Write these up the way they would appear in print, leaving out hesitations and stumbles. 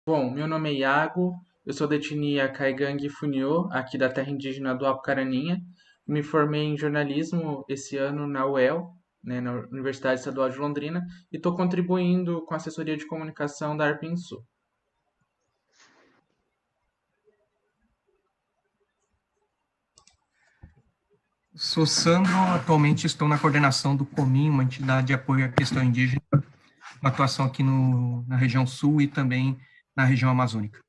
Bom, meu nome é Iago, eu sou da etnia Caigangue Funiô, aqui da terra indígena do Apucaraninha. Me formei em jornalismo esse ano na UEL, né, na Universidade Estadual de Londrina, e estou contribuindo com a assessoria de comunicação da Arpinsul. Sou Sandro, atualmente estou na coordenação do COMIN, uma entidade de apoio à questão indígena, uma atuação aqui na região sul e também na região amazônica.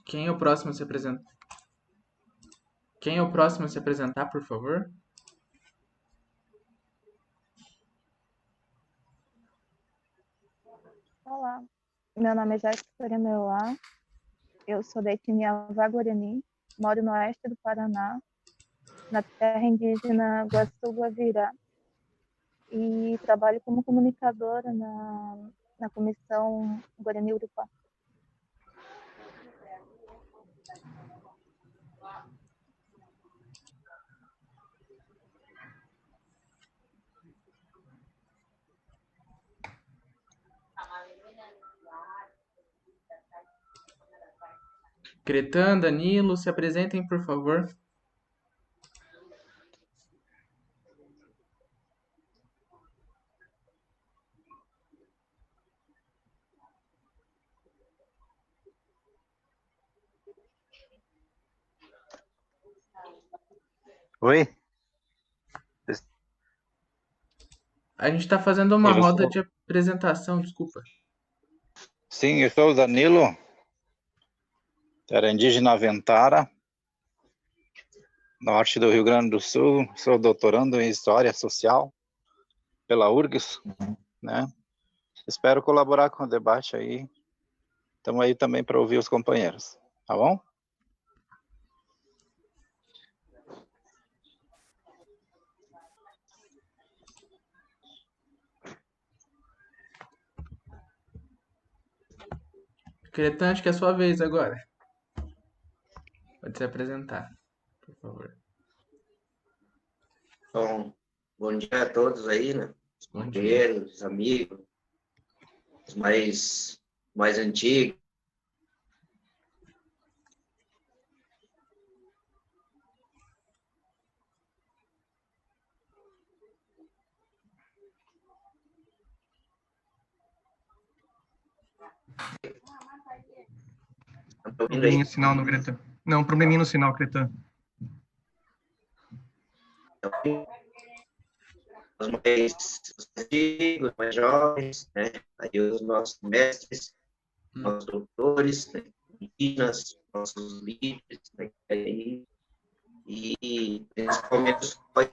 Quem é o próximo a se apresentar? Quem é o próximo a se apresentar, por favor? Olá, meu nome é Jéssica Meuá, eu sou da etnia Vá-Guarani, moro no oeste do Paraná, na terra indígena Guaçu-Guavirá, e trabalho como comunicadora na Comissão Guarani-Urupá. Cretan, Danilo, se apresentem, por favor. Oi, A gente está fazendo uma roda de apresentação, desculpa. sim, eu sou o Danilo, terra indígena Aventara, norte do Rio Grande do Sul, sou doutorando em História Social pela URGS, né? Espero colaborar com o debate aí, estamos aí também para ouvir os companheiros, tá bom? Cretan, acho que é a sua vez agora. Pode se apresentar, por favor. Então, bom dia a todos aí, né? Os Bom dia. companheiros, os amigos, os mais antigos. Estão ouvindo aí? Probleminha no sinal no Cretan. Não, probleminha no sinal, Cretan. Os mais antigos, os mais jovens, né? Aí os nossos mestres, nossos doutores, né? Indígenas, nossos líderes, né? E principalmente os que vai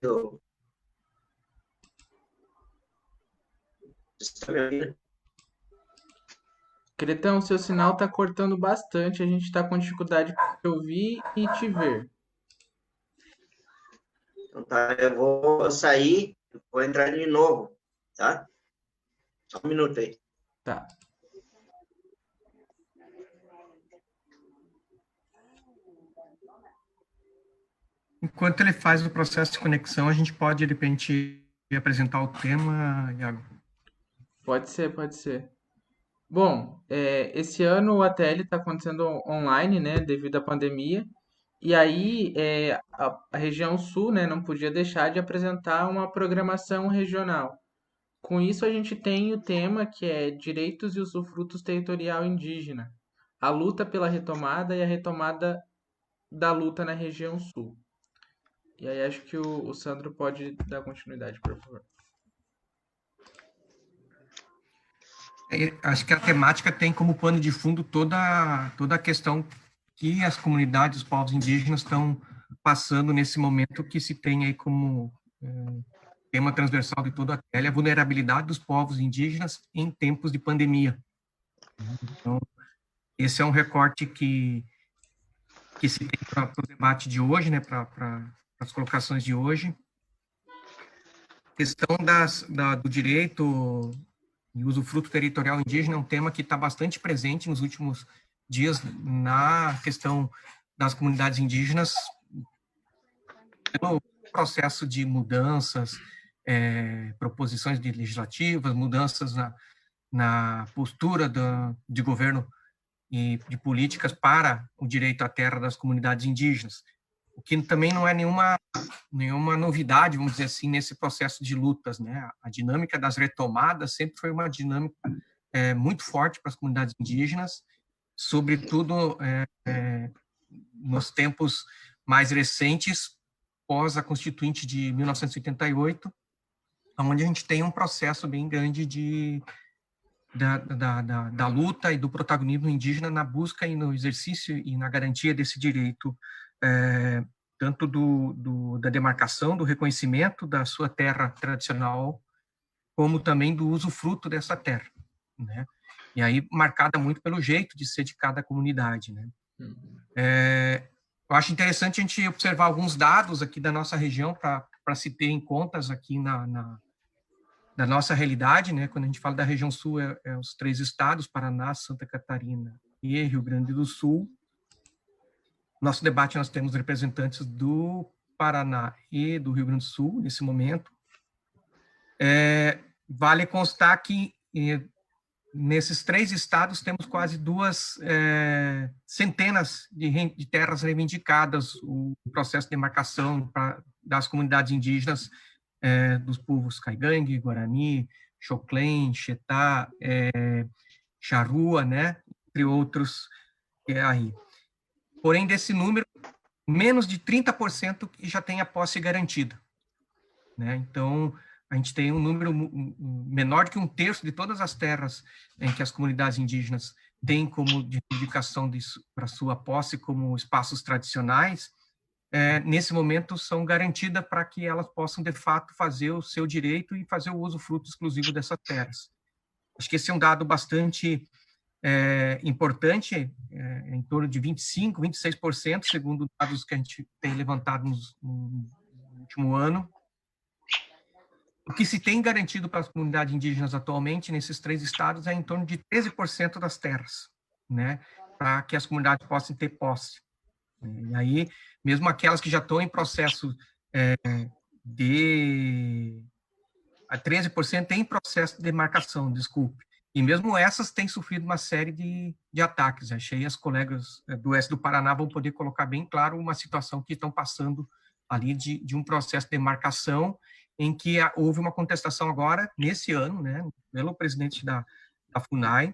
do... Vocês estão me ouvindo? Cretão, seu sinal tá cortando bastante, a gente tá com dificuldade de te ouvir e te ver. Então tá, eu vou sair, vou entrar de novo, tá? Só um minuto aí. Tá. Enquanto ele faz o processo de conexão, a gente pode, de repente, apresentar o tema, Iago. Pode ser, pode ser. Bom, esse ano o ATL está acontecendo online, né, devido à pandemia. E aí a região sul, né, não podia deixar de apresentar uma programação regional. Com isso a gente tem o tema que é Direitos e Usufrutos Territorial Indígena, a luta pela retomada e a retomada da luta na região sul. E aí acho que o Sandro pode dar continuidade, por favor. Acho que a temática tem como pano de fundo toda a questão que as comunidades, os povos indígenas estão passando nesse momento que se tem aí como tema transversal de toda a tela, a vulnerabilidade dos povos indígenas em tempos de pandemia. Então, Esse é um recorte que se tem para o debate de hoje, né, para as colocações de hoje. A questão do direito e usufruto territorial indígena é um tema que está bastante presente nos últimos dias na questão das comunidades indígenas, pelo processo de mudanças, proposições de legislativas, mudanças na postura de governo e de políticas para o direito à terra das comunidades indígenas, o que também não é nenhuma novidade, vamos dizer assim, nesse processo de lutas, né? A dinâmica das retomadas sempre foi uma dinâmica muito forte para as comunidades indígenas, sobretudo nos tempos mais recentes, pós a Constituinte de 1988, onde a gente tem um processo bem grande da luta e do protagonismo indígena na busca e no exercício e na garantia desse direito, tanto da demarcação, do reconhecimento da sua terra tradicional, como também do usufruto dessa terra, né? E aí marcada muito pelo jeito de ser de cada comunidade, né? Eu acho interessante a gente observar alguns dados aqui da nossa região para se ter em contas aqui da nossa realidade, né? Quando a gente fala da região sul, os 3 estados, Paraná, Santa Catarina e Rio Grande do Sul. Nosso debate, nós temos representantes do Paraná e do Rio Grande do Sul, nesse momento. Vale constar que nesses 3 estados temos quase 2 centenas de terras reivindicadas, o processo de demarcação das comunidades indígenas, dos povos Caigangue, Guarani, Xoclém, Xetá, Charrua, né, entre outros aí. Porém, desse número, menos de 30% já tem a posse garantida, né? Então, a gente tem um número menor do que 1/3 de todas as terras em que as comunidades indígenas têm como reivindicação para sua posse como espaços tradicionais, nesse momento são garantidas para que elas possam, de fato, fazer o seu direito e fazer o usufruto exclusivo dessas terras. Acho que esse é um dado bastante importante, em torno de 25%, 26%, segundo dados que a gente tem levantado no último ano. O que se tem garantido para as comunidades indígenas atualmente nesses 3 estados é em torno de 13% das terras, né, para que as comunidades possam ter posse. E aí, mesmo aquelas que já estão em processo a 13% tem processo de demarcação, desculpe. E mesmo essas têm sofrido uma série de ataques. Achei as colegas do oeste do Paraná vão poder colocar bem claro uma situação que estão passando ali de um processo de demarcação em que houve uma contestação agora, nesse ano, né, pelo presidente da FUNAI,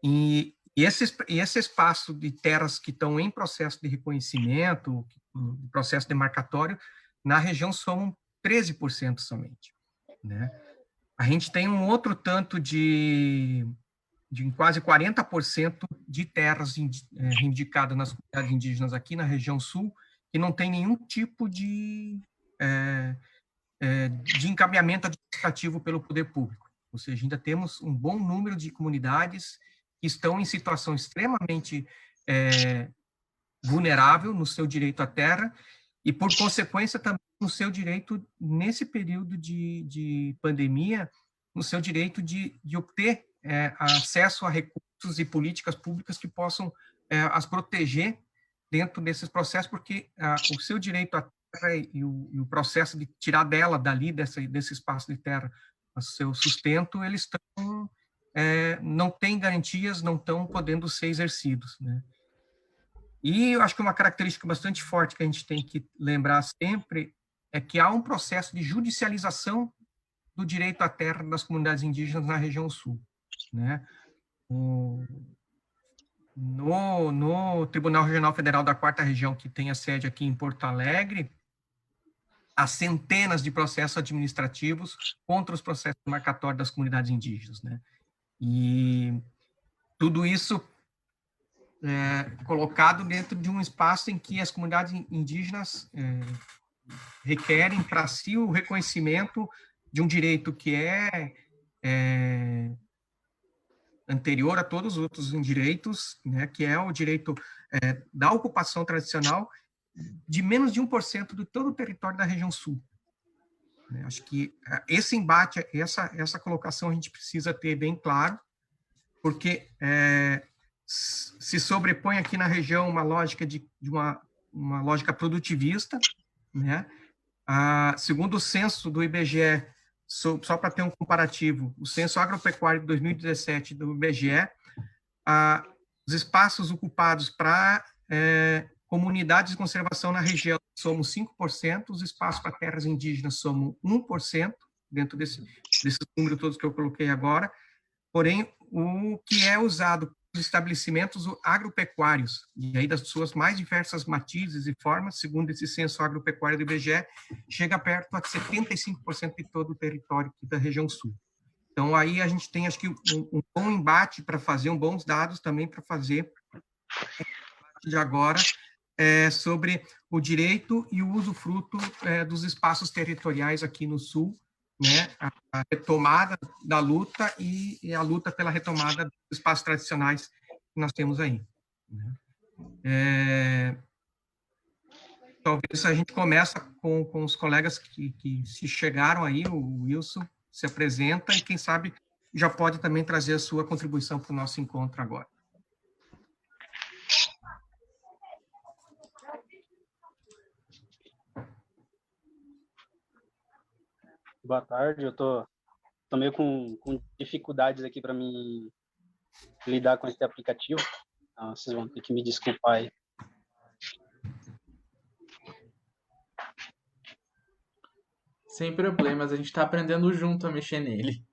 e esse espaço de terras que estão em processo de reconhecimento, processo demarcatório, na região são 13% somente, né? A gente tem um outro tanto de quase 40% de terras reivindicadas nas comunidades indígenas aqui na região sul, que não tem nenhum tipo de encaminhamento administrativo pelo poder público. Ou seja, ainda temos um bom número de comunidades que estão em situação extremamente vulnerável no seu direito à terra e, por consequência, também no seu direito, nesse período de pandemia, no seu direito de obter acesso a recursos e políticas públicas que possam as proteger dentro desses processos, porque o seu direito à terra e o processo de tirar desse espaço de terra, o seu sustento, eles estão, não têm garantias, não estão podendo ser exercidos, né? E eu acho que uma característica bastante forte que a gente tem que lembrar sempre é que há um processo de judicialização do direito à terra das comunidades indígenas na região sul, né? No Tribunal Regional Federal da 4ª Região, que tem a sede aqui em Porto Alegre, há centenas de processos administrativos contra os processos marcatórios das comunidades indígenas, né? E tudo isso colocado dentro de um espaço em que as comunidades indígenas requerem para si o reconhecimento de um direito que anterior a todos os outros direitos, né, que é o direito da ocupação tradicional de menos de 1% de todo o território da região sul. Acho que esse embate, essa colocação a gente precisa ter bem claro, porque se sobrepõe aqui na região uma lógica de uma lógica produtivista, né? Segundo o censo do IBGE, só para ter um comparativo, o censo agropecuário de 2017 do IBGE, os espaços ocupados para comunidades de conservação na região somos 5%, os espaços para terras indígenas somos 1%, dentro desses números todos que eu coloquei agora, porém, o que é usado nos estabelecimentos agropecuários, e aí das suas mais diversas matizes e formas, segundo esse censo agropecuário do IBGE, chega perto a 75% de todo o território aqui da região sul. Então, aí a gente tem, acho que, um bom embate para fazer, bons dados também para fazer, de agora, sobre o direito e o usufruto dos espaços territoriais aqui no sul, né, a retomada da luta e a luta pela retomada dos espaços tradicionais que nós temos aí. Talvez a gente começa com os colegas que se chegaram aí, o Wilson se apresenta e quem sabe já pode também trazer a sua contribuição para o nosso encontro agora. Boa tarde, eu tô meio com dificuldades aqui para mim lidar com esse aplicativo, então vocês vão ter que me desculpar aí. Sem problemas, a gente está aprendendo junto a mexer nele.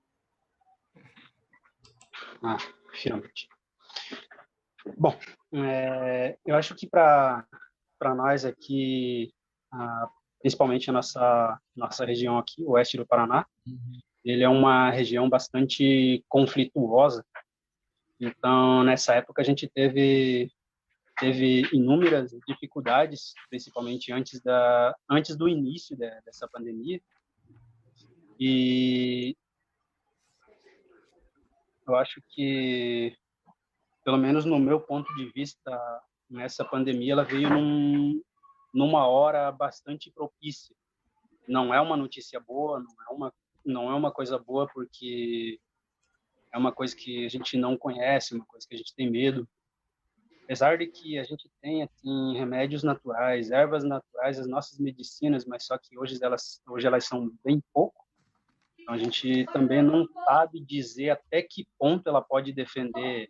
Finalmente. Bom, eu acho que para nós aqui, principalmente a nossa região aqui, o oeste do Paraná, ele é uma região bastante conflituosa. Então, nessa época, a gente teve inúmeras dificuldades, principalmente antes do início dessa pandemia. E eu acho que, pelo menos no meu ponto de vista, essa pandemia ela veio numa hora bastante propícia. Não é uma notícia boa, não é uma coisa boa, porque é uma coisa que a gente não conhece, uma coisa que a gente tem medo. Apesar de que a gente tem assim, remédios naturais, ervas naturais, as nossas medicinas, mas só que hoje elas são bem pouco. Então a gente também não sabe dizer até que ponto ela pode defender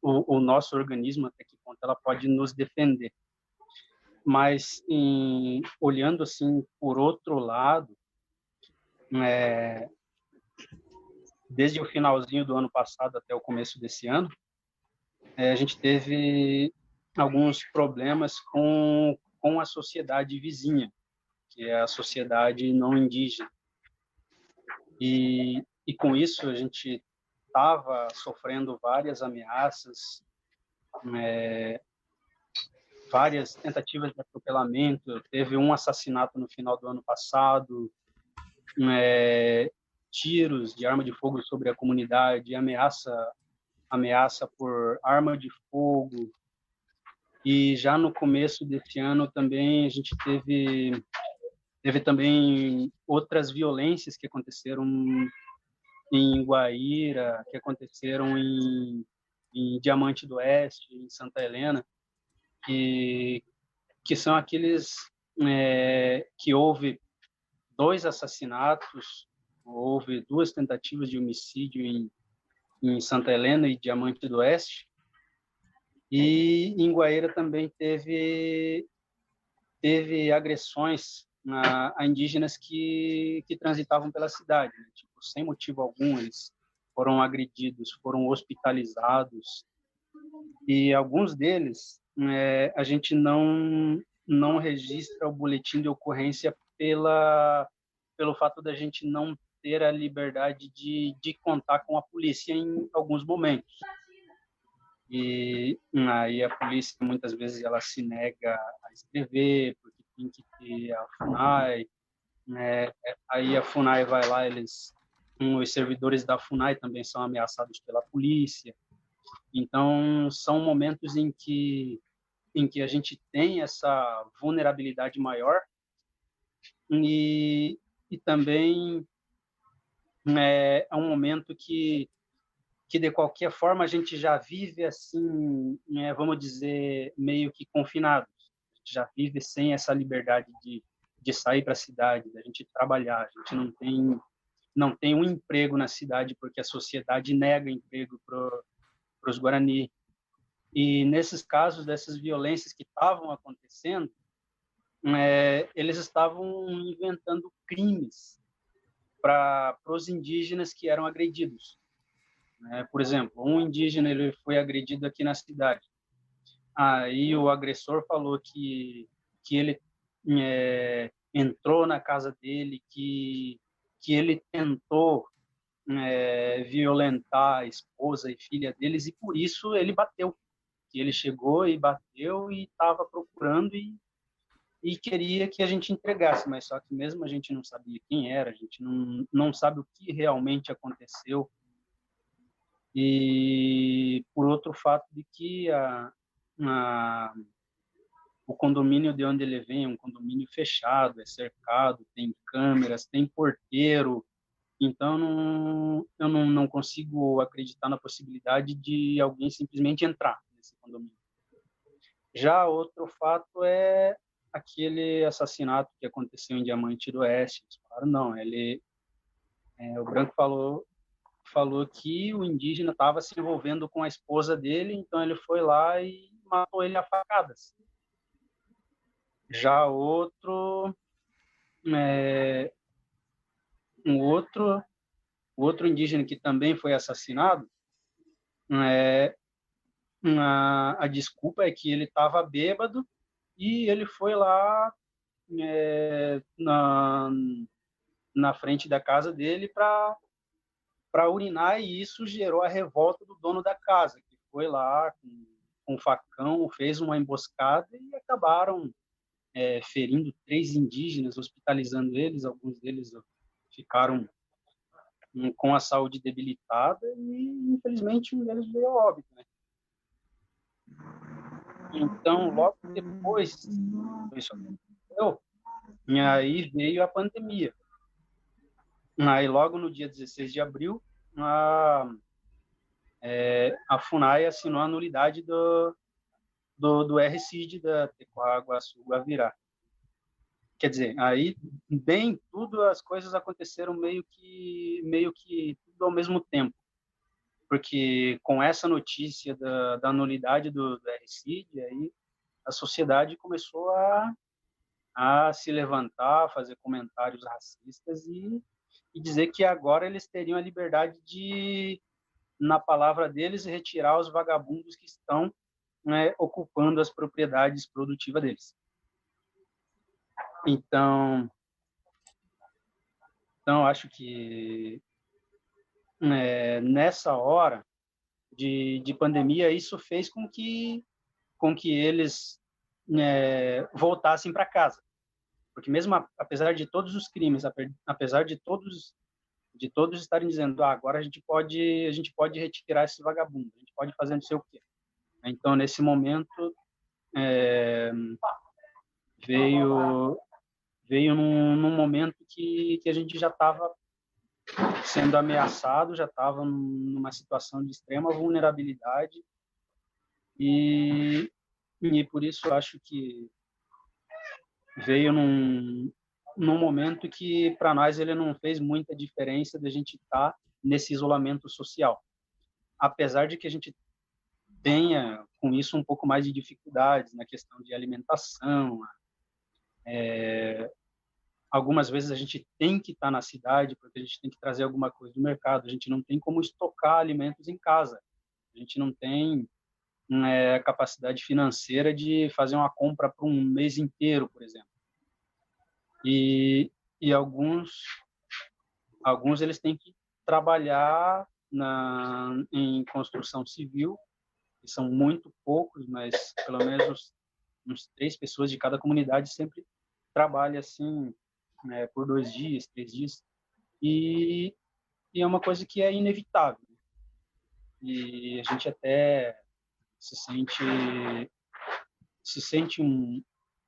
o nosso organismo, até que ponto ela pode nos defender. Mas olhando assim por outro lado, desde o finalzinho do ano passado até o começo desse ano, a gente teve alguns problemas com a sociedade vizinha, que é a sociedade não indígena. E com isso a gente estava sofrendo várias ameaças, várias tentativas de atropelamento. Teve um assassinato no final do ano passado, tiros de arma de fogo sobre a comunidade, ameaça por arma de fogo. E já no começo desse ano também a gente teve também outras violências que aconteceram em Guaíra, que aconteceram em Diamante do Oeste, em Santa Helena, que são aqueles que houve 2 assassinatos, houve 2 tentativas de homicídio em Santa Helena e Diamante do Oeste, e em Guaíra também teve agressões a indígenas que transitavam pela cidade, né? Tipo, sem motivo algum, eles foram agredidos, foram hospitalizados, e alguns deles a gente não registra o boletim de ocorrência pelo fato da gente não ter a liberdade de contar com a polícia em alguns momentos. E aí a polícia muitas vezes ela se nega a escrever porque tem que ter a FUNAI, né? Aí a FUNAI vai lá, eles os servidores da FUNAI também são ameaçados pela polícia. Então, são momentos em que a gente tem essa vulnerabilidade maior e também é um momento que de qualquer forma a gente já vive assim, vamos dizer, meio que confinados. A gente já vive sem essa liberdade de sair para a cidade, da gente trabalhar. A gente não tem um emprego na cidade porque a sociedade nega emprego para os Guarani. E nesses casos dessas violências que estavam acontecendo, eles estavam inventando crimes para os indígenas que eram agredidos. Por exemplo, um indígena ele foi agredido aqui na cidade. Aí o agressor falou que ele entrou na casa dele, que ele tentou violentar a esposa e filha deles e por isso ele bateu. Que ele chegou e bateu e estava procurando e queria que a gente entregasse, mas só que mesmo a gente não sabia quem era, a gente não sabe o que realmente aconteceu. E por outro fato de que o condomínio de onde ele vem é um condomínio fechado, é cercado, tem câmeras, tem porteiro, então eu não consigo acreditar na possibilidade de alguém simplesmente entrar nesse condomínio. Já outro fato é aquele assassinato que aconteceu em Diamante do Oeste. Eles falaram, não, o Branco falou que o indígena estava se envolvendo com a esposa dele, então ele foi lá e matou ele a facadas. Já o outro indígena que também foi assassinado, a desculpa é que ele estava bêbado e ele foi lá na frente da casa dele para urinar, e isso gerou a revolta do dono da casa, que foi lá com um facão, fez uma emboscada e acabaram ferindo 3 indígenas, hospitalizando eles. Alguns deles ficaram com a saúde debilitada e, infelizmente, um deles veio a óbito, né? Então, logo depois isso aconteceu, e aí veio a pandemia. Aí, logo no dia 16 de abril, a FUNAI assinou a nulidade do RCID da Tecoá, Guaçu, Guavirá. Quer dizer, aí, bem tudo, as coisas aconteceram meio que tudo ao mesmo tempo. Porque com essa notícia da nulidade do RCID, aí a sociedade começou a se levantar, a fazer comentários racistas e dizer que agora eles teriam a liberdade de, na palavra deles, retirar os vagabundos que estão ocupando as propriedades produtivas deles. Então acho que nessa hora de pandemia, isso fez com que eles voltassem para casa. Porque mesmo apesar de todos os crimes, apesar de todos estarem dizendo, agora a gente pode retirar esse vagabundo, a gente pode fazer não sei o quê. Então, nesse momento, veio num momento que a gente já estava sendo ameaçado, já estava numa situação de extrema vulnerabilidade e por isso acho que veio num momento que para nós ele não fez muita diferença da gente estar nesse isolamento social, apesar de que a gente tenha com isso um pouco mais de dificuldades na questão de alimentação. Algumas vezes a gente tem que estar na cidade porque a gente tem que trazer alguma coisa do mercado, a gente não tem como estocar alimentos em casa, a gente não tem capacidade financeira de fazer uma compra para um mês inteiro, por exemplo. E alguns eles têm que trabalhar em construção civil, que são muito poucos, mas pelo menos uns 3 pessoas de cada comunidade sempre trabalham assim por 2 dias, 3 dias. E é uma coisa que é inevitável. E a gente até se sente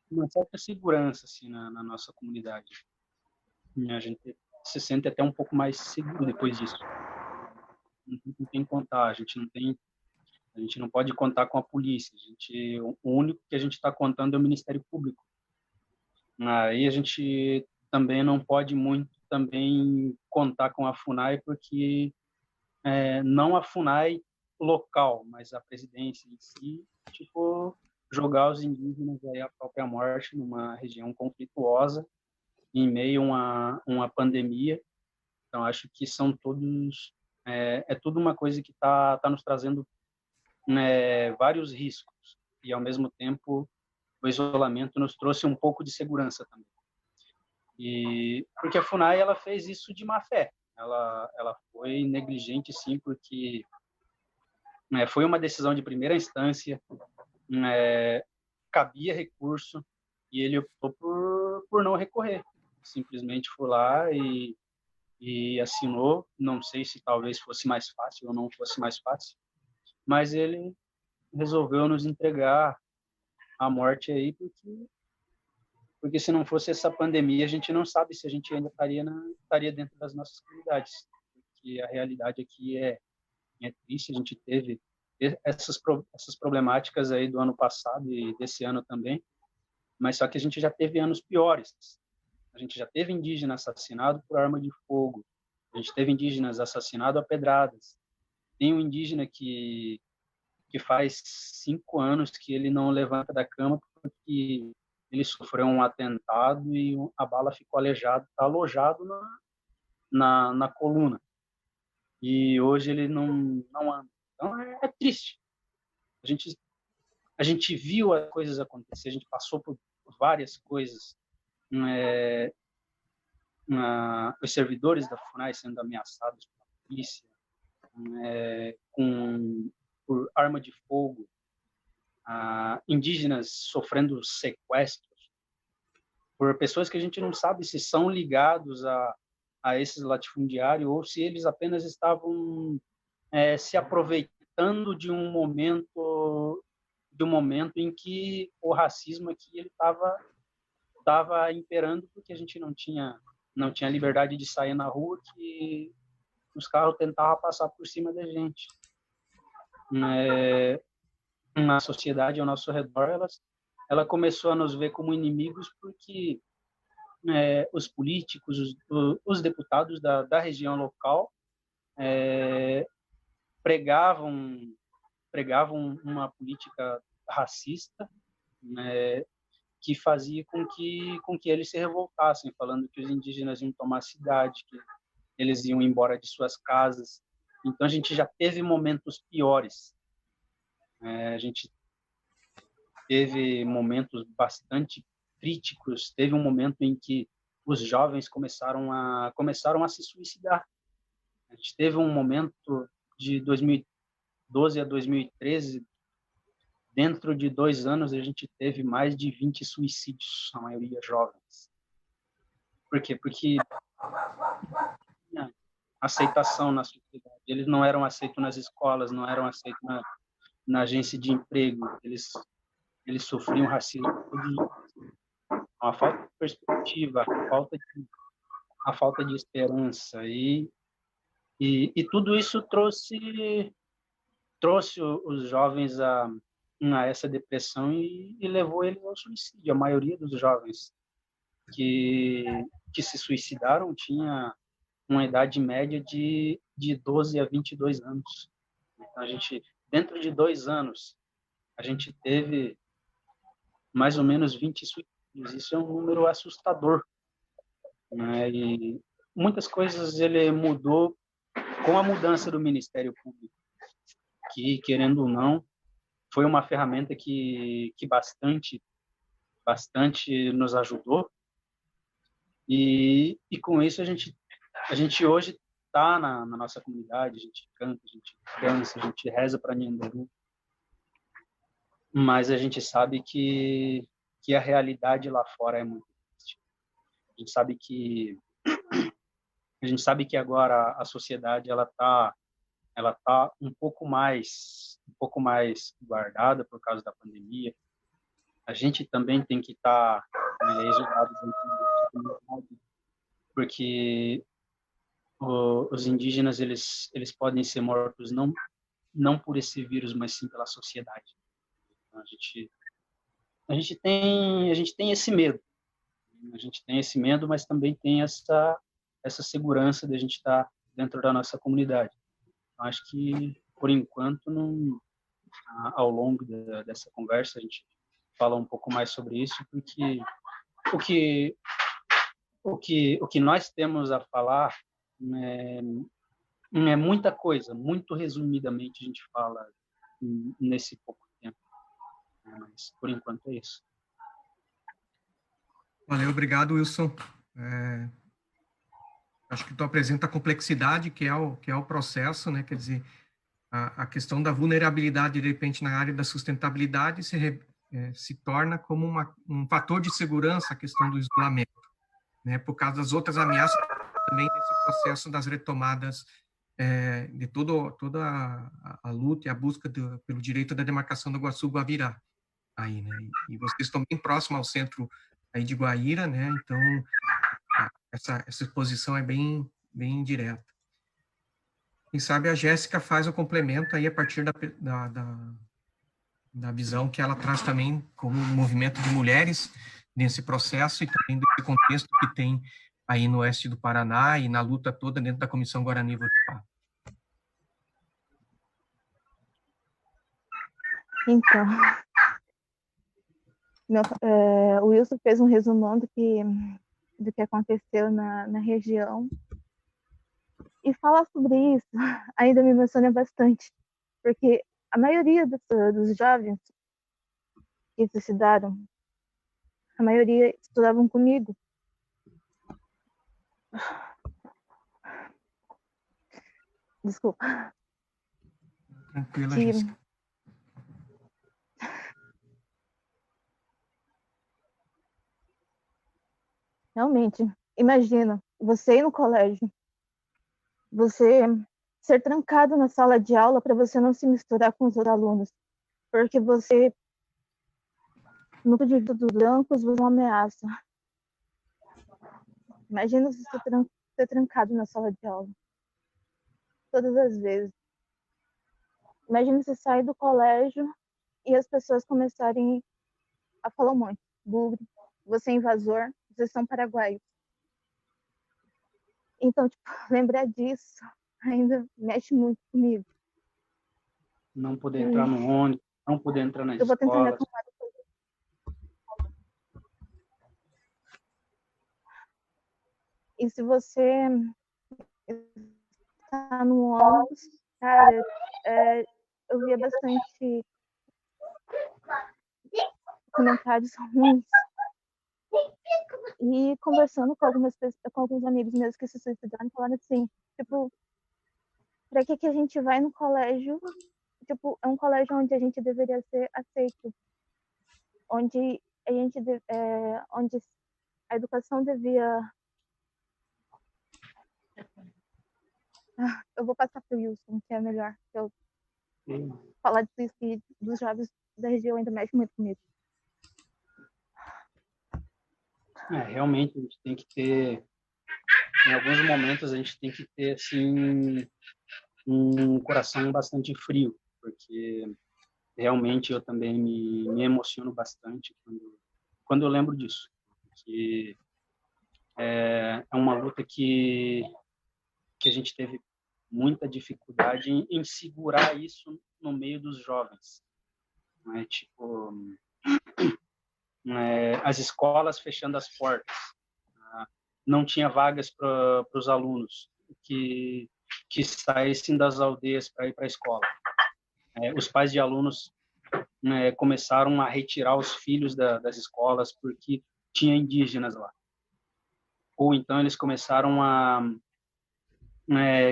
uma certa segurança assim na nossa comunidade. E a gente se sente até um pouco mais seguro depois disso. Não tem que contar, a gente não pode contar com a polícia. O único que a gente está contando é o Ministério Público. Aí a gente também não pode muito também contar com a FUNAI, porque não a FUNAI local, mas a presidência em si, tipo, jogar os indígenas aí à própria morte numa região conflituosa, em meio a uma pandemia. Então, acho que são todos... É tudo uma coisa que tá nos trazendo, né, vários riscos. E, ao mesmo tempo, o isolamento nos trouxe um pouco de segurança também. E porque a FUNAI ela fez isso de má fé. Ela foi negligente, sim, porque foi uma decisão de primeira instância, cabia recurso, e ele optou por não recorrer. Simplesmente foi lá e assinou. Não sei se talvez fosse mais fácil ou não fosse mais fácil, mas ele resolveu nos entregar a morte aí, porque se não fosse essa pandemia, a gente não sabe se a gente ainda estaria dentro das nossas comunidades. Porque a realidade aqui é triste. A gente teve essas problemáticas aí do ano passado e desse ano também, mas só que a gente já teve anos piores. A gente já teve indígena assassinado por arma de fogo, a gente teve indígenas assassinados a pedradas. Tem um indígena que faz 5 anos que ele não levanta da cama porque ele sofreu um atentado e a bala ficou aleijado, está alojado na coluna. E hoje ele não anda. Então é triste. A gente viu as coisas acontecer, a gente passou por várias coisas. Os servidores da FUNAI sendo ameaçados pela polícia, por arma de fogo, indígenas sofrendo sequestros por pessoas que a gente não sabe se são ligados a esses latifundiários ou se eles apenas estavam se aproveitando de um momento em que o racismo aqui ele estava imperando, porque a gente não tinha liberdade de sair na rua, que os carros tentavam passar por cima da gente. Na sociedade ao nosso redor, ela começou a nos ver como inimigos porque os políticos, os deputados da região local pregavam uma política racista, que fazia com que eles se revoltassem, falando que os indígenas iam tomar a cidade, que eles iam embora de suas casas. Então a gente já teve momentos piores. A gente teve momentos bastante críticos. Teve um momento em que os jovens começaram a se suicidar. A gente teve um momento de 2012 a 2013, dentro de 2 anos, a gente teve mais de 20 suicídios, a maioria jovens. Por quê? Porque aceitação na sociedade. Eles não eram aceitos nas escolas, não eram aceitos na agência de emprego. Eles sofriam racismo, a falta de perspectiva, a falta de esperança, e tudo isso trouxe os jovens a essa depressão e levou eles ao suicídio. A maioria dos jovens que se suicidaram tinha uma idade média de 12 a 22 anos. Então, dentro de 2 anos, a gente teve mais ou menos 20 suicídios. Isso é um número assustador. E muitas coisas ele mudou com a mudança do Ministério Público, que, querendo ou não, foi uma ferramenta que bastante nos ajudou. E com isso a gente hoje está na nossa comunidade, a gente canta, a gente dança, a gente reza para Nhandaru, mas a gente sabe que a realidade lá fora é muito triste. A gente sabe que A gente sabe que agora a sociedade ela tá um pouco mais guardada por causa da pandemia. A gente também tem que estar isolado dentro da comunidade, porque os indígenas eles podem ser mortos não por esse vírus, mas sim pela sociedade. Então, a gente tem esse medo. A gente tem esse medo, mas também tem essa segurança de a gente estar dentro da nossa comunidade. Então, acho que, por enquanto, ao longo dessa conversa, a gente fala um pouco mais sobre isso, porque o que nós temos a falar é muita coisa, muito resumidamente a gente fala nesse pouco tempo. Mas, por enquanto, é isso. Valeu, obrigado, Wilson. Acho que tu apresenta a complexidade que é o processo, né? Quer dizer, a questão da vulnerabilidade, de repente, na área da sustentabilidade se torna como um fator de segurança a questão do isolamento, né? Por causa das outras ameaças também nesse processo das retomadas de toda a luta e a busca pelo direito da demarcação do Iguaçu-Guavirá aí, né? E vocês estão bem próximos ao centro aí de Guaíra, né? Então essa exposição é bem direta. Quem sabe a Jéssica faz o complemento aí a partir da visão que ela traz também como um movimento de mulheres nesse processo e também do contexto que tem aí no oeste do Paraná e na luta toda dentro da Comissão Guarani Vorupá. Então, o Wilson fez um resumão do que aconteceu na região. E falar sobre isso ainda me emociona bastante, porque a maioria dos jovens que se suicidaram, a maioria estudavam comigo. Desculpa. Tranquila, Jéssica. Realmente, imagina, você ir no colégio, você ser trancado na sala de aula para você não se misturar com os outros alunos, porque você, no de dos brancos, você uma ameaça. Imagina você ser trancado na sala de aula, todas as vezes. Imagina você sair do colégio e as pessoas começarem a falar um monte. Bugre, você é invasor, vocês são paraguaios. Então, lembrar disso ainda mexe muito comigo. Não poder entrar no ônibus, não poder entrar na escola. Eu vou tentar me acalmar. E se você está no ônibus, cara, eu via bastante comentários ruins. E conversando com alguns amigos meus que se suicidaram, falaram assim, pra que a gente vai no colégio? É um colégio onde a gente deveria ser aceito, onde onde a educação devia... Eu vou passar para o Wilson, que é melhor. Eu falar disso e dos jovens da região ainda mexe muito comigo. Realmente, a gente tem que ter, em alguns momentos, a gente tem que ter, assim, um coração bastante frio, porque realmente eu também me emociono bastante quando eu lembro disso, porque é uma luta que a gente teve muita dificuldade em segurar isso no meio dos jovens. Né? As escolas fechando as portas, não tinha vagas para os alunos que saíssem das aldeias para ir para a escola. Os pais de alunos começaram a retirar os filhos das escolas porque tinha indígenas lá. Ou então eles começaram a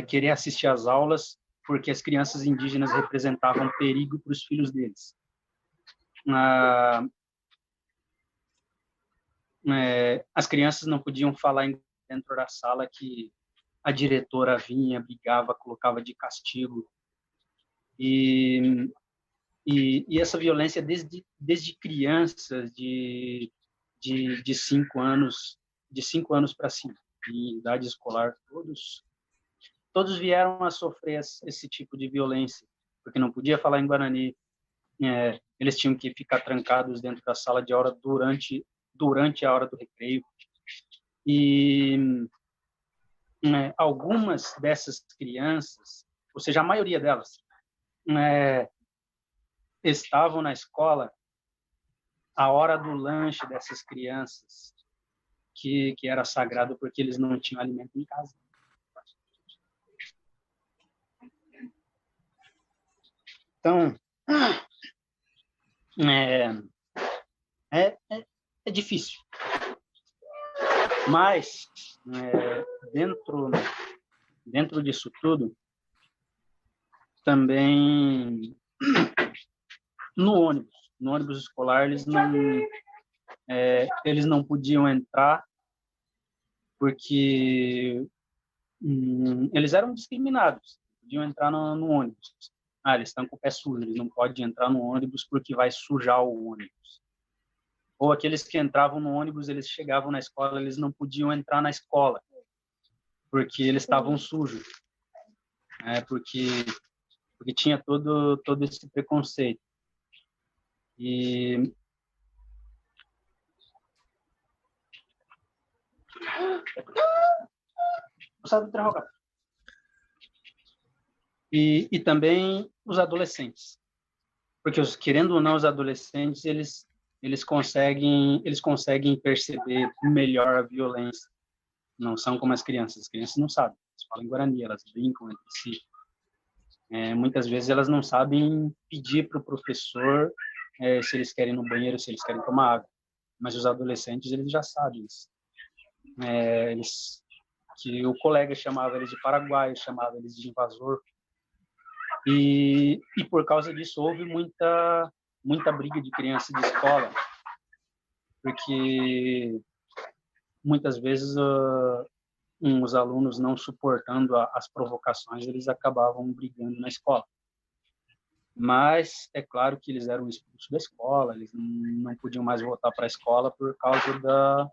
querer assistir às aulas porque as crianças indígenas representavam perigo para os filhos deles. As crianças não podiam falar dentro da sala que a diretora vinha, brigava, colocava de castigo. E essa violência desde crianças de 5 anos, de 5 anos para cima, em idade escolar, todos vieram a sofrer esse tipo de violência, porque não podia falar em Guarani, eles tinham que ficar trancados dentro da sala de aula durante a hora do recreio. E algumas dessas crianças, ou seja, a maioria delas, estavam na escola a hora do lanche dessas crianças, que era sagrado porque eles não tinham alimento em casa. Então, é difícil. Mas, dentro disso tudo, também no ônibus escolar, eles não podiam entrar porque eles eram discriminados, podiam entrar no ônibus. Eles estão com o pé sujo, eles não podem entrar no ônibus porque vai sujar o ônibus. Ou aqueles que entravam no ônibus, eles chegavam na escola, eles não podiam entrar na escola porque eles estavam sujos, porque tinha todo esse preconceito. E também os adolescentes, porque querendo ou não, os adolescentes eles conseguem perceber melhor a violência. Não são como as crianças não sabem, elas falam em Guarani, elas brincam entre si. Muitas vezes elas não sabem pedir para o professor se eles querem ir no banheiro, se eles querem tomar água, mas os adolescentes eles já sabem isso. Que o colega chamava eles de paraguaio, chamava eles de invasor, e por causa disso houve muita briga de criança de escola, porque muitas vezes os alunos não suportando as provocações, eles acabavam brigando na escola. Mas é claro que eles eram expulsos da escola, eles não podiam mais voltar para a escola por causa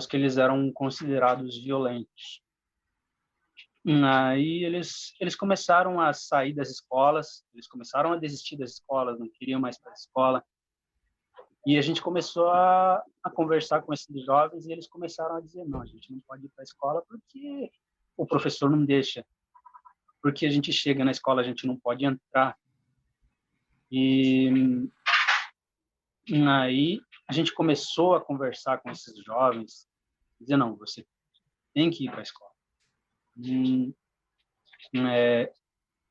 que eles eram considerados violentos. Aí eles começaram a sair das escolas, eles começaram a desistir das escolas, não queriam mais para a escola. E a gente começou a conversar com esses jovens e eles começaram a dizer, não, a gente não pode ir para a escola porque o professor não deixa. Porque a gente chega na escola, a gente não pode entrar. E aí a gente começou a conversar com esses jovens, dizer, não, você tem que ir para a escola.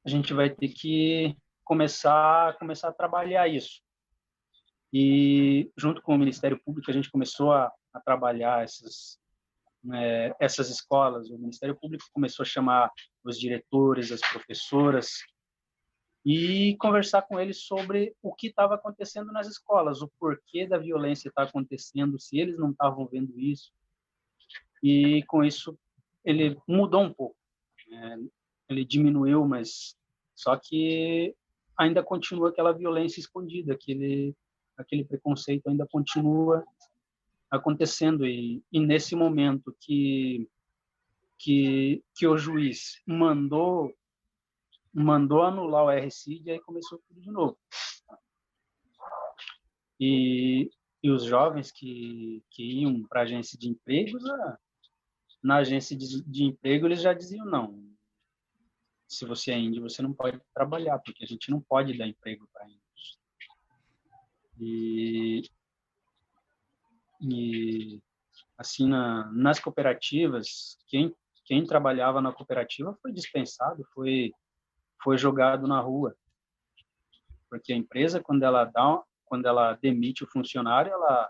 A gente vai ter que começar a trabalhar isso. E junto com o Ministério Público a gente começou a trabalhar essas escolas. O Ministério Público começou a chamar os diretores, as professoras e conversar com eles sobre o que estava acontecendo nas escolas, o porquê da violência está acontecendo, se eles não estavam vendo isso. E com isso ele mudou um pouco, ele diminuiu, mas só que ainda continua aquela violência escondida, aquele preconceito ainda continua acontecendo. E nesse momento que o juiz mandou anular o RCID, aí começou tudo de novo. E os jovens que iam para a agência de empregos, na agência de emprego eles já diziam, não, se você é índio, você não pode trabalhar, porque a gente não pode dar emprego para índios. E assim, nas cooperativas, quem trabalhava na cooperativa foi dispensado, foi jogado na rua, porque a empresa, quando ela demite o funcionário, ela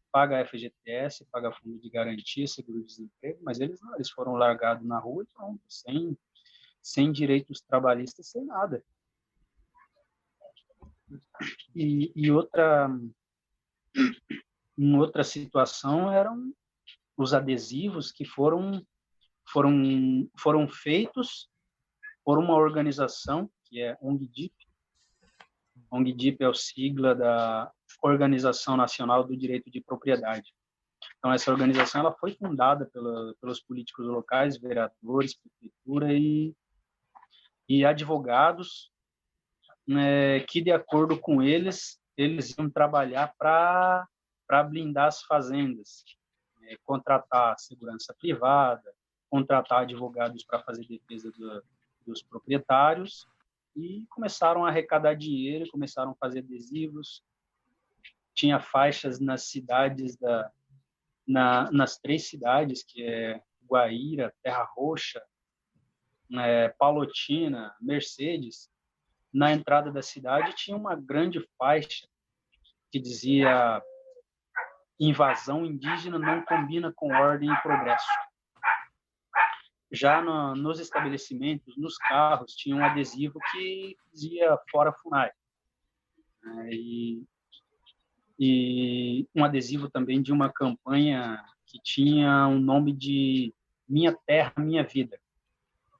paga FGTS, paga fundo de garantia, seguro-desemprego, mas eles não, eles foram largados na rua e pronto, sem direitos trabalhistas, sem nada. E outra situação eram os adesivos que foram foram feitos por uma organização que é ONG-DIP. ONG-DIP é o sigla da Organização Nacional do Direito de Propriedade. Então, essa organização ela foi fundada pelos políticos locais, vereadores, prefeitura e advogados, né, que, de acordo com eles iam trabalhar para blindar as fazendas, né, contratar segurança privada, contratar advogados para fazer defesa dos proprietários, e começaram a arrecadar dinheiro, começaram a fazer adesivos. Tinha faixas nas cidades nas 3 cidades, que é Guaíra, Terra Roxa, Palotina, Mercedes. Na entrada da cidade tinha uma grande faixa que dizia: invasão indígena não combina com ordem e progresso. Já nos estabelecimentos, nos carros, tinha um adesivo que dizia fora FUNAI. E um adesivo também de uma campanha que tinha um nome de Minha Terra, Minha Vida.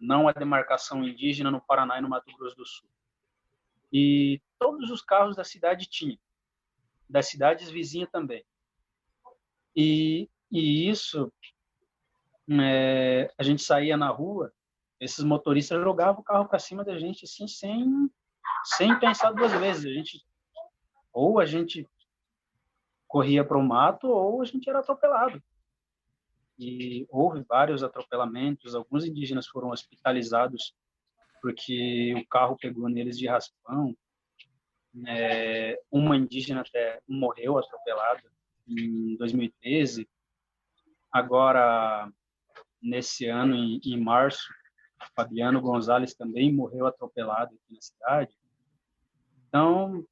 Não a demarcação indígena no Paraná e no Mato Grosso do Sul. E todos os carros da cidade tinham. Das cidades vizinhas também. E isso... a gente saía na rua, esses motoristas jogavam o carro para cima da gente assim, sem pensar 2 vezes. Ou a gente corria para o mato ou a gente era atropelado. E houve vários atropelamentos, alguns indígenas foram hospitalizados porque o carro pegou neles de raspão. Uma indígena até morreu atropelada em 2013. Agora, nesse ano, em março, Fabiano Gonzalez também morreu atropelado aqui na cidade. Então,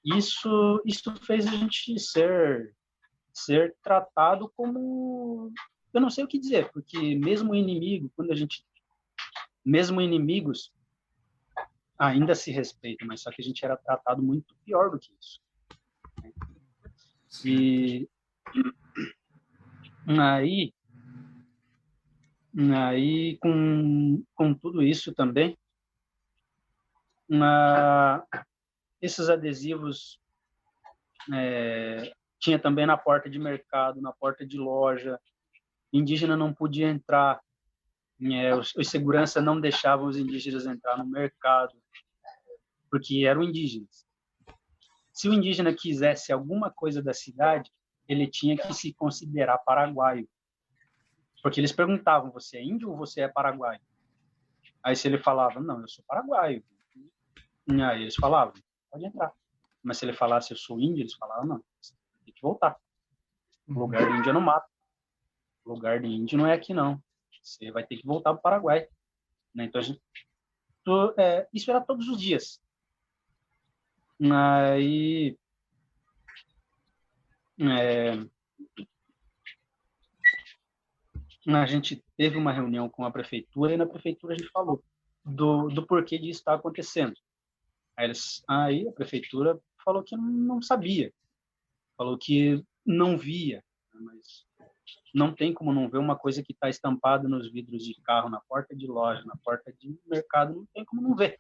isso fez a gente ser tratado como... Eu não sei o que dizer, porque mesmo inimigos ainda se respeitam, mas só que a gente era tratado muito pior do que isso. E aí com tudo isso também, esses adesivos tinha também na porta de mercado, na porta de loja. Indígena não podia entrar, os seguranças não deixavam os indígenas entrar no mercado, porque eram indígenas. Se o indígena quisesse alguma coisa da cidade, ele tinha que se considerar paraguaio. Porque eles perguntavam: você é índio ou você é paraguaio? Aí se ele falava: não, eu sou paraguaio. E aí eles falavam: pode entrar. Mas se ele falasse: eu sou índio, eles falavam: não, você tem que voltar. O lugar de índio é no mato. O lugar de índio não é aqui, não. Você vai ter que voltar para o Paraguai. Então, isso era todos os dias. Aí... a gente teve uma reunião com a prefeitura e na prefeitura a gente falou do porquê disso está acontecendo. Aí a prefeitura falou que não sabia, falou que não via, mas não tem como não ver uma coisa que está estampada nos vidros de carro, na porta de loja, na porta de mercado, não tem como não ver.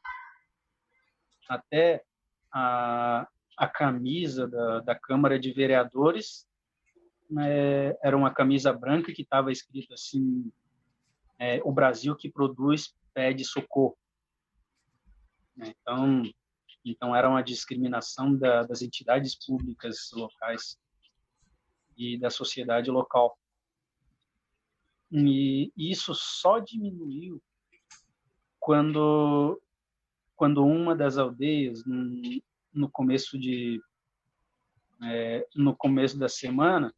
Até a camisa da Câmara de Vereadores era uma camisa branca que estava escrito assim: o Brasil que produz pede socorro. Então era uma discriminação das entidades públicas locais e da sociedade local. E isso só diminuiu quando uma das aldeias, no começo da semana,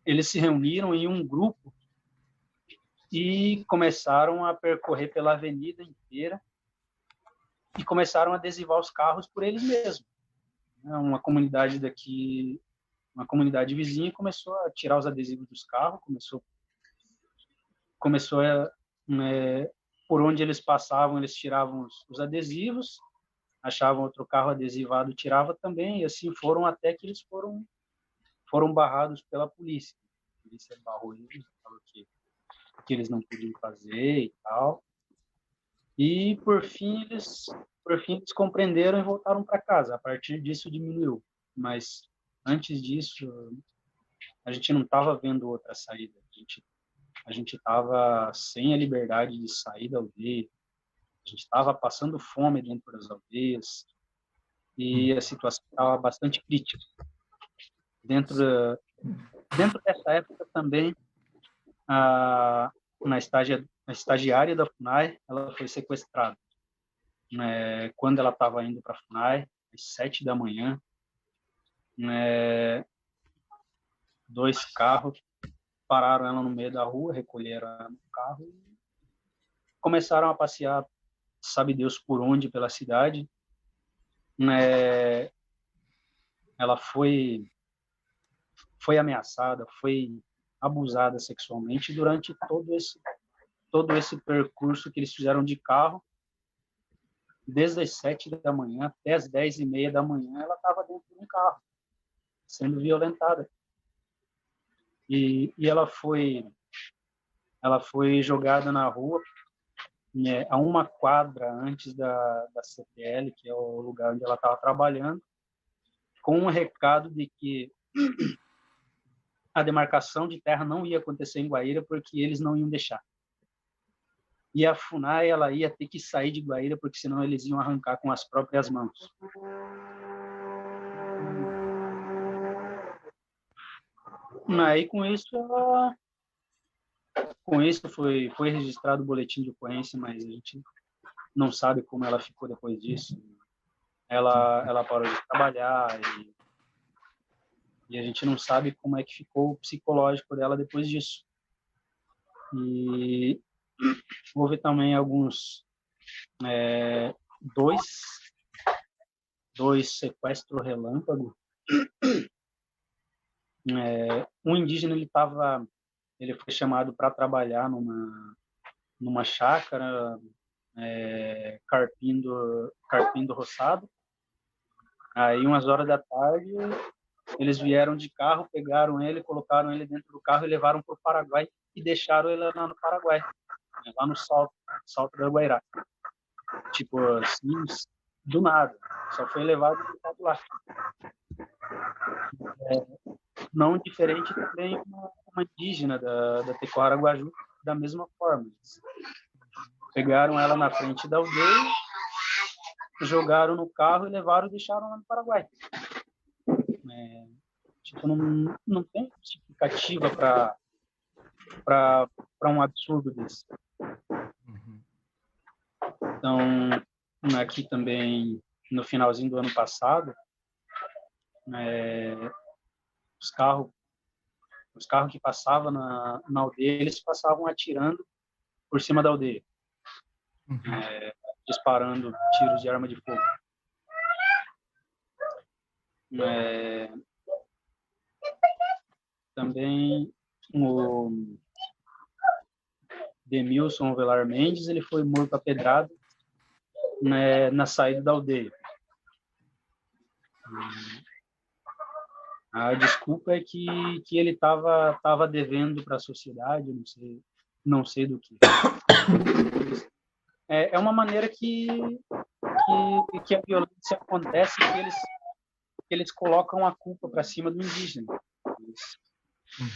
eles se reuniram em um grupo e começaram a percorrer pela avenida inteira e começaram a adesivar os carros por eles mesmos. Uma comunidade daqui, uma comunidade vizinha, começou a tirar os adesivos dos carros, começou a, por onde eles passavam, eles tiravam os adesivos, achavam outro carro adesivado, tirava também, e assim foram até que eles foram barrados pela polícia. polícia barrou eles, falou que eles não podiam fazer e tal. E, por fim, eles compreenderam e voltaram para casa. A partir disso, diminuiu. Mas, antes disso, a gente não estava vendo outra saída. A gente estava sem a liberdade de sair da aldeia. A gente estava passando fome dentro das aldeias. E a situação estava bastante crítica. Dentro dessa época também, a estagiária da FUNAI, ela foi sequestrada. Quando ela estava indo para a FUNAI, às 7 da manhã, 2 carros pararam ela no meio da rua, recolheram ela no carro e começaram a passear, sabe Deus por onde, pela cidade. Ela foi ameaçada, foi abusada sexualmente durante todo esse percurso que eles fizeram de carro. Desde as 7 da manhã até as 10h30 da manhã, ela estava dentro de um carro, sendo violentada. E ela foi jogada na rua, a 1 quadra antes da CPL, que é o lugar onde ela estava trabalhando, com um recado de que a demarcação de terra não ia acontecer em Guaíra porque eles não iam deixar. E a FUNAI, ela ia ter que sair de Guaíra porque senão eles iam arrancar com as próprias mãos. Aí, com isso foi registrado o boletim de ocorrência, mas a gente não sabe como ela ficou depois disso. Ela parou de trabalhar e a gente não sabe como é que ficou o psicológico dela depois disso. E houve também alguns dois sequestros relâmpago. Um indígena, ele foi chamado para trabalhar numa chácara, carpindo roçado. Aí, umas horas da tarde, eles vieram de carro, pegaram ele, colocaram ele dentro do carro e levaram para o Paraguai e deixaram ele lá no Paraguai, lá no Salto da Guairá. Tipo assim, do nada. Só foi levado e ficado lá. Não diferente também uma indígena da Tecoara Guaju, da mesma forma. Eles pegaram ela na frente da aldeia, jogaram no carro e levaram e deixaram lá no Paraguai. Tipo, não tem justificativa para um absurdo desse. Então, aqui também, no finalzinho do ano passado, os carros que passavam na aldeia, eles passavam atirando por cima da aldeia, disparando tiros de arma de fogo. Também o Demilson Velar Mendes, ele foi morto a pedrada na saída da aldeia. A desculpa é que ele estava devendo para a sociedade, não sei do que. É uma maneira que a violência acontece, que eles colocam a culpa para cima do indígena.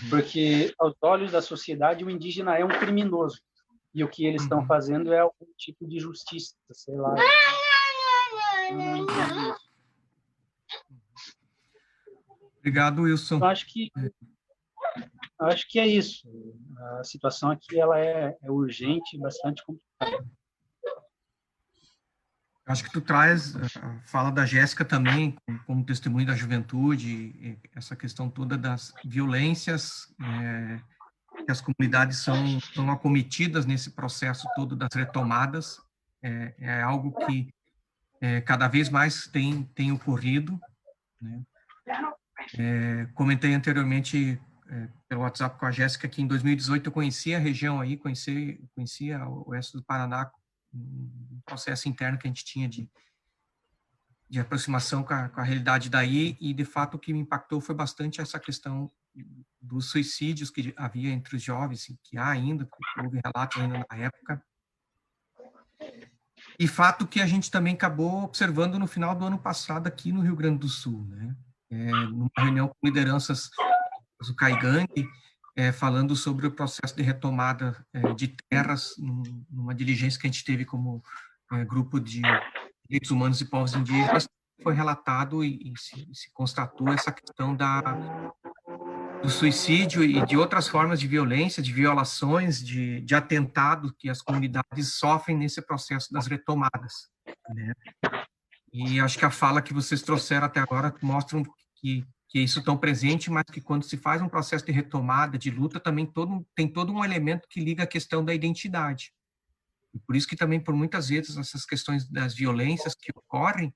Porque, aos olhos da sociedade, o indígena é um criminoso. E o que eles estão fazendo é algum tipo de justiça, sei lá. Eu não entendo isso. Obrigado, Wilson. Eu acho que é isso. A situação aqui ela é urgente e bastante complicada. Acho que tu traz a fala da Jéssica também, como testemunho da juventude, essa questão toda das violências que as comunidades são acometidas nesse processo todo das retomadas. É algo que cada vez mais tem ocorrido, né? Comentei anteriormente pelo WhatsApp com a Jéssica que em 2018 eu conhecia a região aí, conhecia o oeste do Paraná, um processo interno que a gente tinha de aproximação com a realidade daí, e de fato o que me impactou foi bastante essa questão dos suicídios que havia entre os jovens, que há ainda, houve relatos ainda na época. E fato que a gente também acabou observando no final do ano passado aqui no Rio Grande do Sul, né? Numa reunião com lideranças do Caigangue, falando sobre o processo de retomada de terras, numa diligência que a gente teve como grupo de direitos humanos e povos indígenas, foi relatado e se constatou essa questão do suicídio e de outras formas de violência, de violações, de atentado que as comunidades sofrem nesse processo das retomadas, né? E acho que a fala que vocês trouxeram até agora mostram que isso tão presente, mas que quando se faz um processo de retomada, de luta, também tem todo um elemento que liga a questão da identidade. E por isso que também, por muitas vezes, essas questões das violências que ocorrem,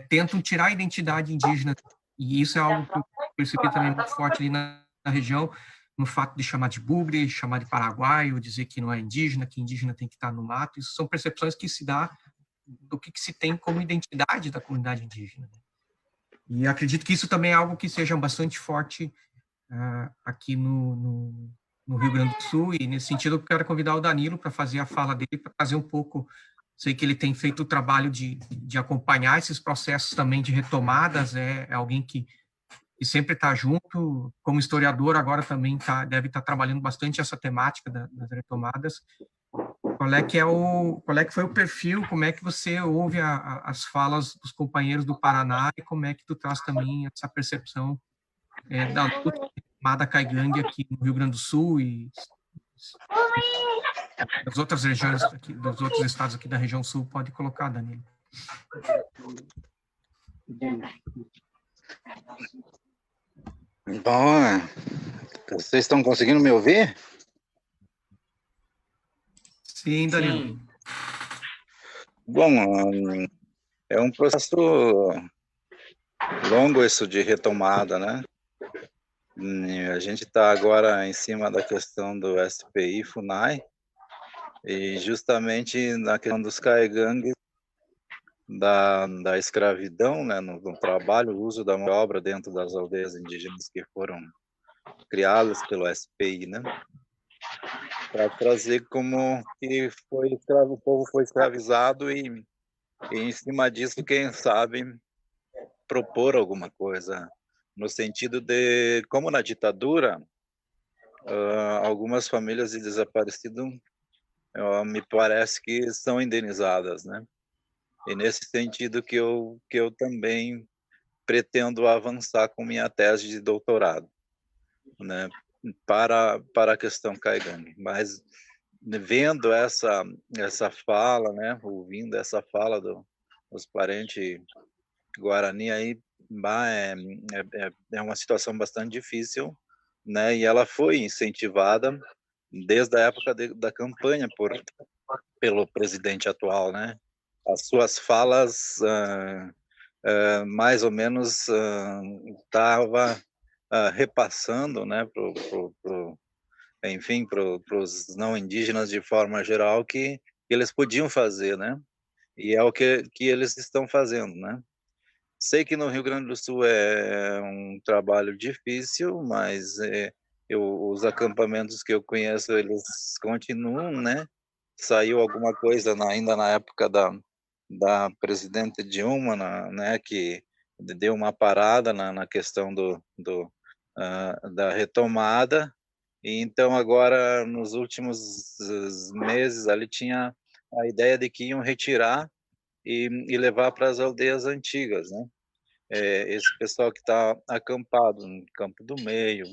tentam tirar a identidade indígena. E isso é algo que eu percebi também muito forte ali na região, no fato de chamar de bugre, chamar de paraguaio, dizer que não é indígena, que indígena tem que estar no mato. Isso são percepções que se dá do que se tem como identidade da comunidade indígena. E acredito que isso também é algo que seja bastante forte aqui no Rio Grande do Sul, e nesse sentido eu quero convidar o Danilo para fazer a fala dele, para trazer um pouco, sei que ele tem feito o trabalho de acompanhar esses processos também de retomadas, é alguém que sempre está junto, como historiador agora também deve estar trabalhando bastante essa temática das retomadas. Qual é que foi o perfil, como é que você ouve as falas dos companheiros do Paraná e como é que tu traz também essa percepção da luta chamada Caigangue aqui no Rio Grande do Sul e das outras regiões, aqui, dos outros estados aqui da região sul? Pode colocar, Danilo. Bom, vocês estão conseguindo me ouvir? Sim, Danilo. Sim. Bom, é um processo longo isso de retomada, né? A gente está agora em cima da questão do SPI, FUNAI, e justamente na questão dos caigangues, da escravidão, né, no trabalho, o uso da mão de obra dentro das aldeias indígenas que foram criadas pelo SPI, né? Para trazer como que o povo foi escravizado e em cima disso, quem sabe, propor alguma coisa, no sentido de, como na ditadura, algumas famílias de desaparecidos, me parece que são indenizadas, né? E nesse sentido que eu também pretendo avançar com minha tese de doutorado, né? Para a questão Caigangue. Mas vendo essa fala, né? Ouvindo essa fala dos parentes Guarani aí, é uma situação bastante difícil, né? E ela foi incentivada desde a época da campanha pelo presidente atual, né? As suas falas mais ou menos estava repassando, né, enfim, para os não indígenas de forma geral que eles podiam fazer, né? E é o que eles estão fazendo, né? Sei que no Rio Grande do Sul é um trabalho difícil, mas os acampamentos que eu conheço, eles continuam, né? Saiu alguma coisa ainda na época da presidente Dilma, né, que deu uma parada na questão da retomada, e então agora, nos últimos meses, ali tinha a ideia de que iam retirar e levar para as aldeias antigas, né? Esse pessoal que está acampado no Campo do Meio,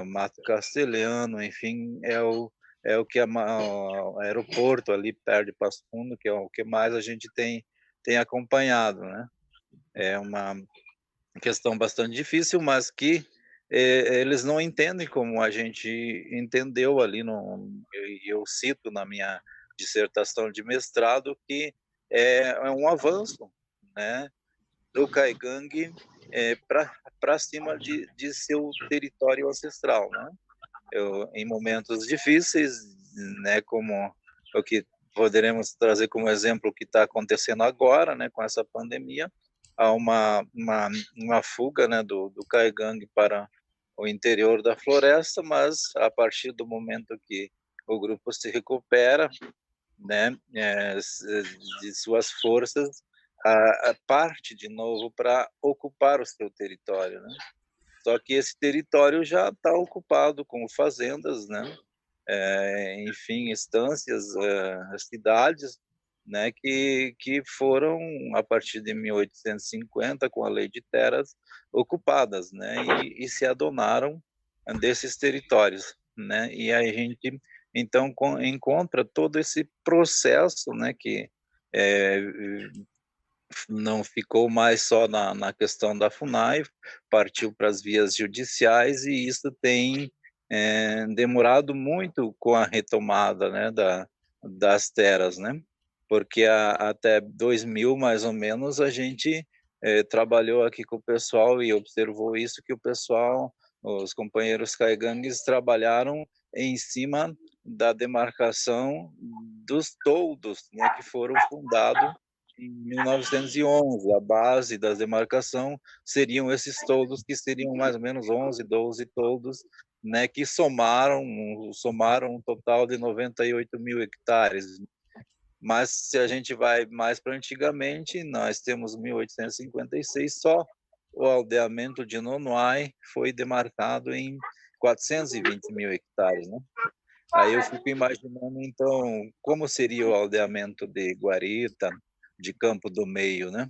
Mato Castelhano, enfim, é o que o aeroporto ali perto de Passo Fundo, que é o que mais a gente tem acompanhado, né? É uma questão bastante difícil, mas que eles não entendem como a gente entendeu ali, eu cito na minha dissertação de mestrado, que é um avanço, né, do Caigangue para cima de seu território ancestral, né? Em momentos difíceis, né, como o que poderemos trazer como exemplo o que está acontecendo agora, né, com essa pandemia, há uma fuga, né, do Caigangue para o interior da floresta, mas a partir do momento que o grupo se recupera, né, de suas forças, a parte de novo para ocupar o seu território, né? Só que esse território já está ocupado com fazendas, né? Enfim, estâncias, cidades, né, que foram, a partir de 1850, com a Lei de Terras, ocupadas, né, e se adonaram desses territórios, né, e aí a gente, então, encontra todo esse processo, né, que não ficou mais só na questão da FUNAI, partiu para as vias judiciais, e isso tem demorado muito com a retomada, né, das terras, né, porque até 2000, mais ou menos, a gente trabalhou aqui com o pessoal e observou isso, que o pessoal, os companheiros caigangues, trabalharam em cima da demarcação dos toldos, né, que foram fundados em 1911. A base da demarcação seriam esses toldos, que seriam mais ou menos 11, 12 toldos, né, que somaram um total de 98 mil hectares. Mas se a gente vai mais para antigamente, nós temos 1856, só o aldeamento de Nonoai foi demarcado em 420 mil hectares, né? Aí eu fico imaginando, então, como seria o aldeamento de Guarita, de Campo do Meio, né?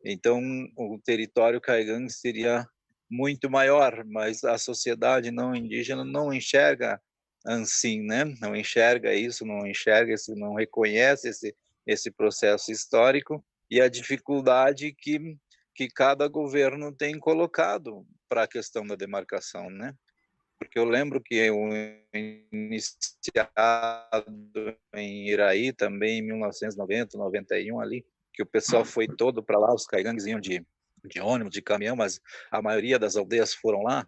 Então, o território caigangue seria muito maior, mas a sociedade não indígena não enxerga assim, né? Não enxerga isso, não reconhece esse processo histórico e a dificuldade que cada governo tem colocado para a questão da demarcação, né? Porque eu lembro que eu iniciado em Iraí também em 1990, 91 ali, que o pessoal foi todo para lá, os caigangues iam de ônibus, de caminhão, mas a maioria das aldeias foram lá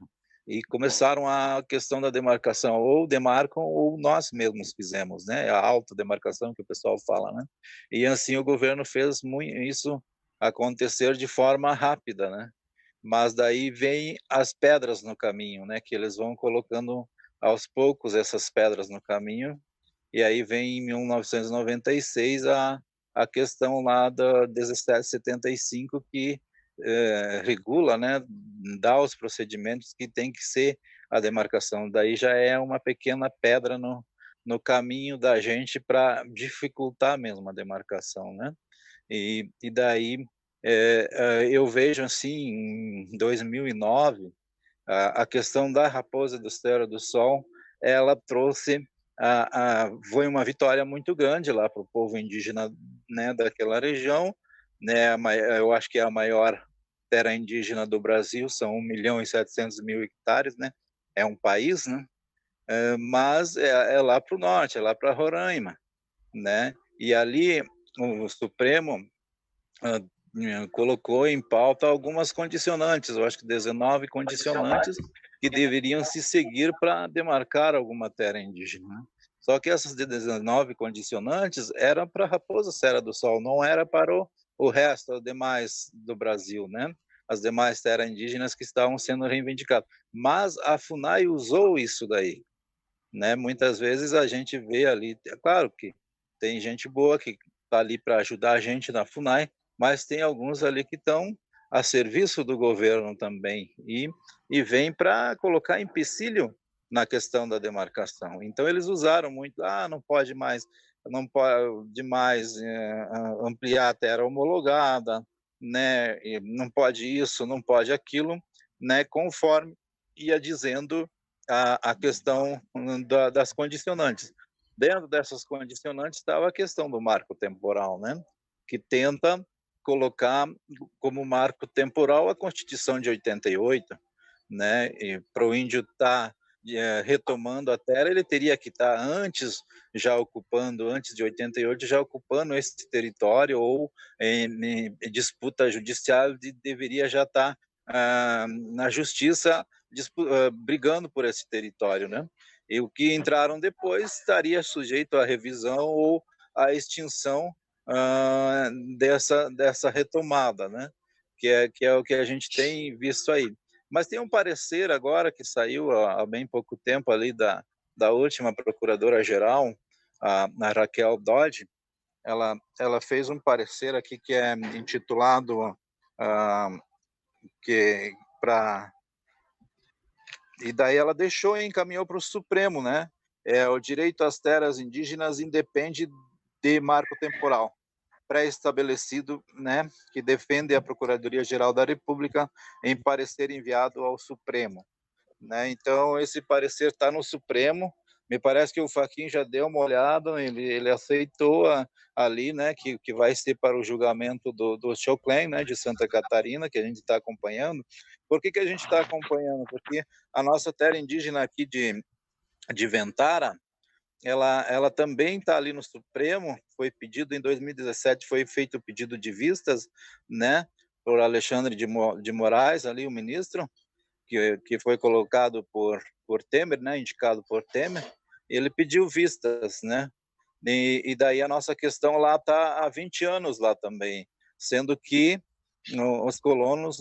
e começaram a questão da demarcação, ou demarcam ou nós mesmos fizemos, né? A autodemarcação que o pessoal fala, né? E assim o governo fez isso acontecer de forma rápida, né? Mas daí vem as pedras no caminho, né? Que eles vão colocando aos poucos essas pedras no caminho, e aí vem em 1996 a questão lá da 1775, que regula, né? Dá os procedimentos que tem que ser a demarcação. Daí já é uma pequena pedra no caminho da gente para dificultar mesmo a demarcação, né? E daí eu vejo assim, em 2009, a questão da Raposa da Estrela do Sol, ela trouxe, foi uma vitória muito grande lá para o povo indígena, né, daquela região, né, eu acho que é a maior terra indígena do Brasil, são 1.700.000 hectares, né, é um país, né, mas é lá para o norte, é lá para Roraima, né, e ali o Supremo colocou em pauta algumas condicionantes, eu acho que 19 condicionantes que deveriam se seguir para demarcar alguma terra indígena. Só que essas 19 condicionantes eram para a Raposa Serra do Sol, não era para o resto, os demais do Brasil, né? As demais terras indígenas que estavam sendo reivindicadas. Mas a FUNAI usou isso daí, né? Muitas vezes a gente vê ali, é claro que tem gente boa que está ali para ajudar a gente na FUNAI, mas tem alguns ali que estão a serviço do governo também e vem para colocar empecilho na questão da demarcação. Então eles usaram muito, não pode mais ampliar a terra homologada, né? E não pode isso, não pode aquilo, né? Conforme ia dizendo a questão das condicionantes. Dentro dessas condicionantes estava a questão do marco temporal, né? Que tenta colocar como marco temporal a Constituição de 88, né? E para o índio estar retomando a terra, ele teria que estar antes de 88, já ocupando esse território, ou em disputa judicial deveria já estar na justiça brigando por esse território, né? E o que entraram depois estaria sujeito à revisão ou à extinção dessa retomada, né? Que é o que a gente tem visto aí. Mas tem um parecer agora que saiu há bem pouco tempo ali da última procuradora-geral, a Raquel Dodge. Ela fez um parecer aqui que é intitulado que para e daí ela deixou e encaminhou para o Supremo, né? O direito às terras indígenas independe de marco temporal pré-estabelecido, né, que defende a Procuradoria-Geral da República em parecer enviado ao Supremo, né? Então esse parecer está no Supremo. Me parece que o Fachin já deu uma olhada, ele aceitou ali, né, que vai ser para o julgamento do Choclen, né, de Santa Catarina, que a gente está acompanhando. Por que a gente está acompanhando? Porque a nossa terra indígena aqui de Ventara, ela também está ali no Supremo. Foi pedido em 2017, foi feito o pedido de vistas, né, por Alexandre de Moraes, ali o ministro, que foi colocado por Temer, né, indicado por Temer. Ele pediu vistas, né, e daí a nossa questão lá está há 20 anos lá também, sendo que os colonos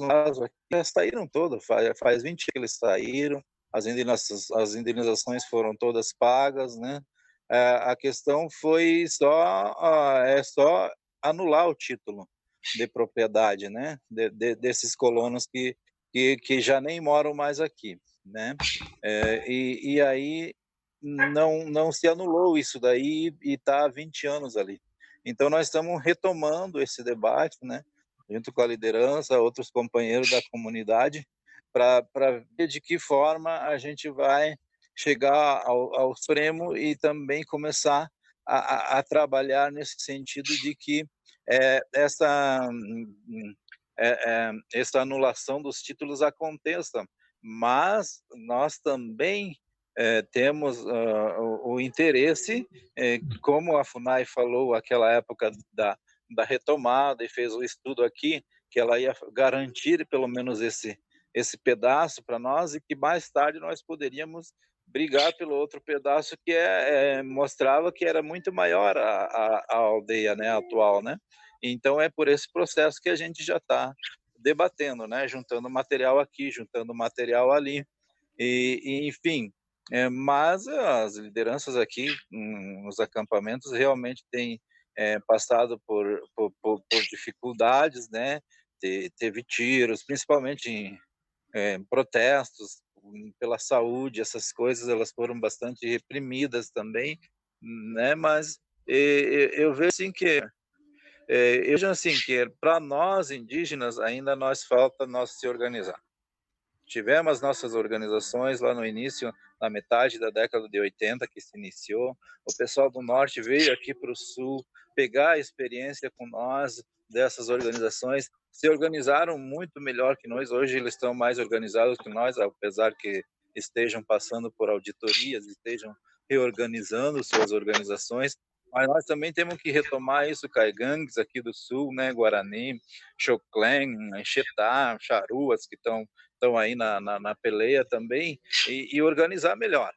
já saíram todos, faz 20 anos que eles saíram, as indenizações foram todas pagas, né? A questão foi só anular o título de propriedade, né? Desses colonos que já nem moram mais aqui, né? E aí não se anulou isso daí e está há 20 anos ali. Então nós estamos retomando esse debate, né? Junto com a liderança, outros companheiros da comunidade, para ver de que forma a gente vai chegar ao Supremo e também começar a trabalhar nesse sentido de que essa anulação dos títulos aconteça. Mas nós também temos o interesse, como a FUNAI falou aquela época da retomada e fez o estudo aqui, que ela ia garantir pelo menos esse pedaço para nós e que mais tarde nós poderíamos brigar pelo outro pedaço que mostrava que era muito maior a aldeia, né, atual, né? Então é por esse processo que a gente já está debatendo, né, juntando material aqui, juntando material ali, e enfim. Mas as lideranças aqui nos acampamentos realmente têm passado por dificuldades, né? Teve tiros, principalmente em protestos pela saúde, essas coisas elas foram bastante reprimidas também, né? Mas eu vejo assim que para nós indígenas ainda falta nós se organizar. Tivemos nossas organizações lá no início, na metade da década de 80 que se iniciou. O pessoal do norte veio aqui para o sul pegar a experiência com nós dessas organizações, se organizaram muito melhor que nós. Hoje eles estão mais organizados que nós, apesar que estejam passando por auditorias, estejam reorganizando suas organizações. Mas nós também temos que retomar isso, caigangues aqui do sul, né, Guarani, Choclen, Enxetá, Charuas, que estão aí na peleia também, e organizar melhor,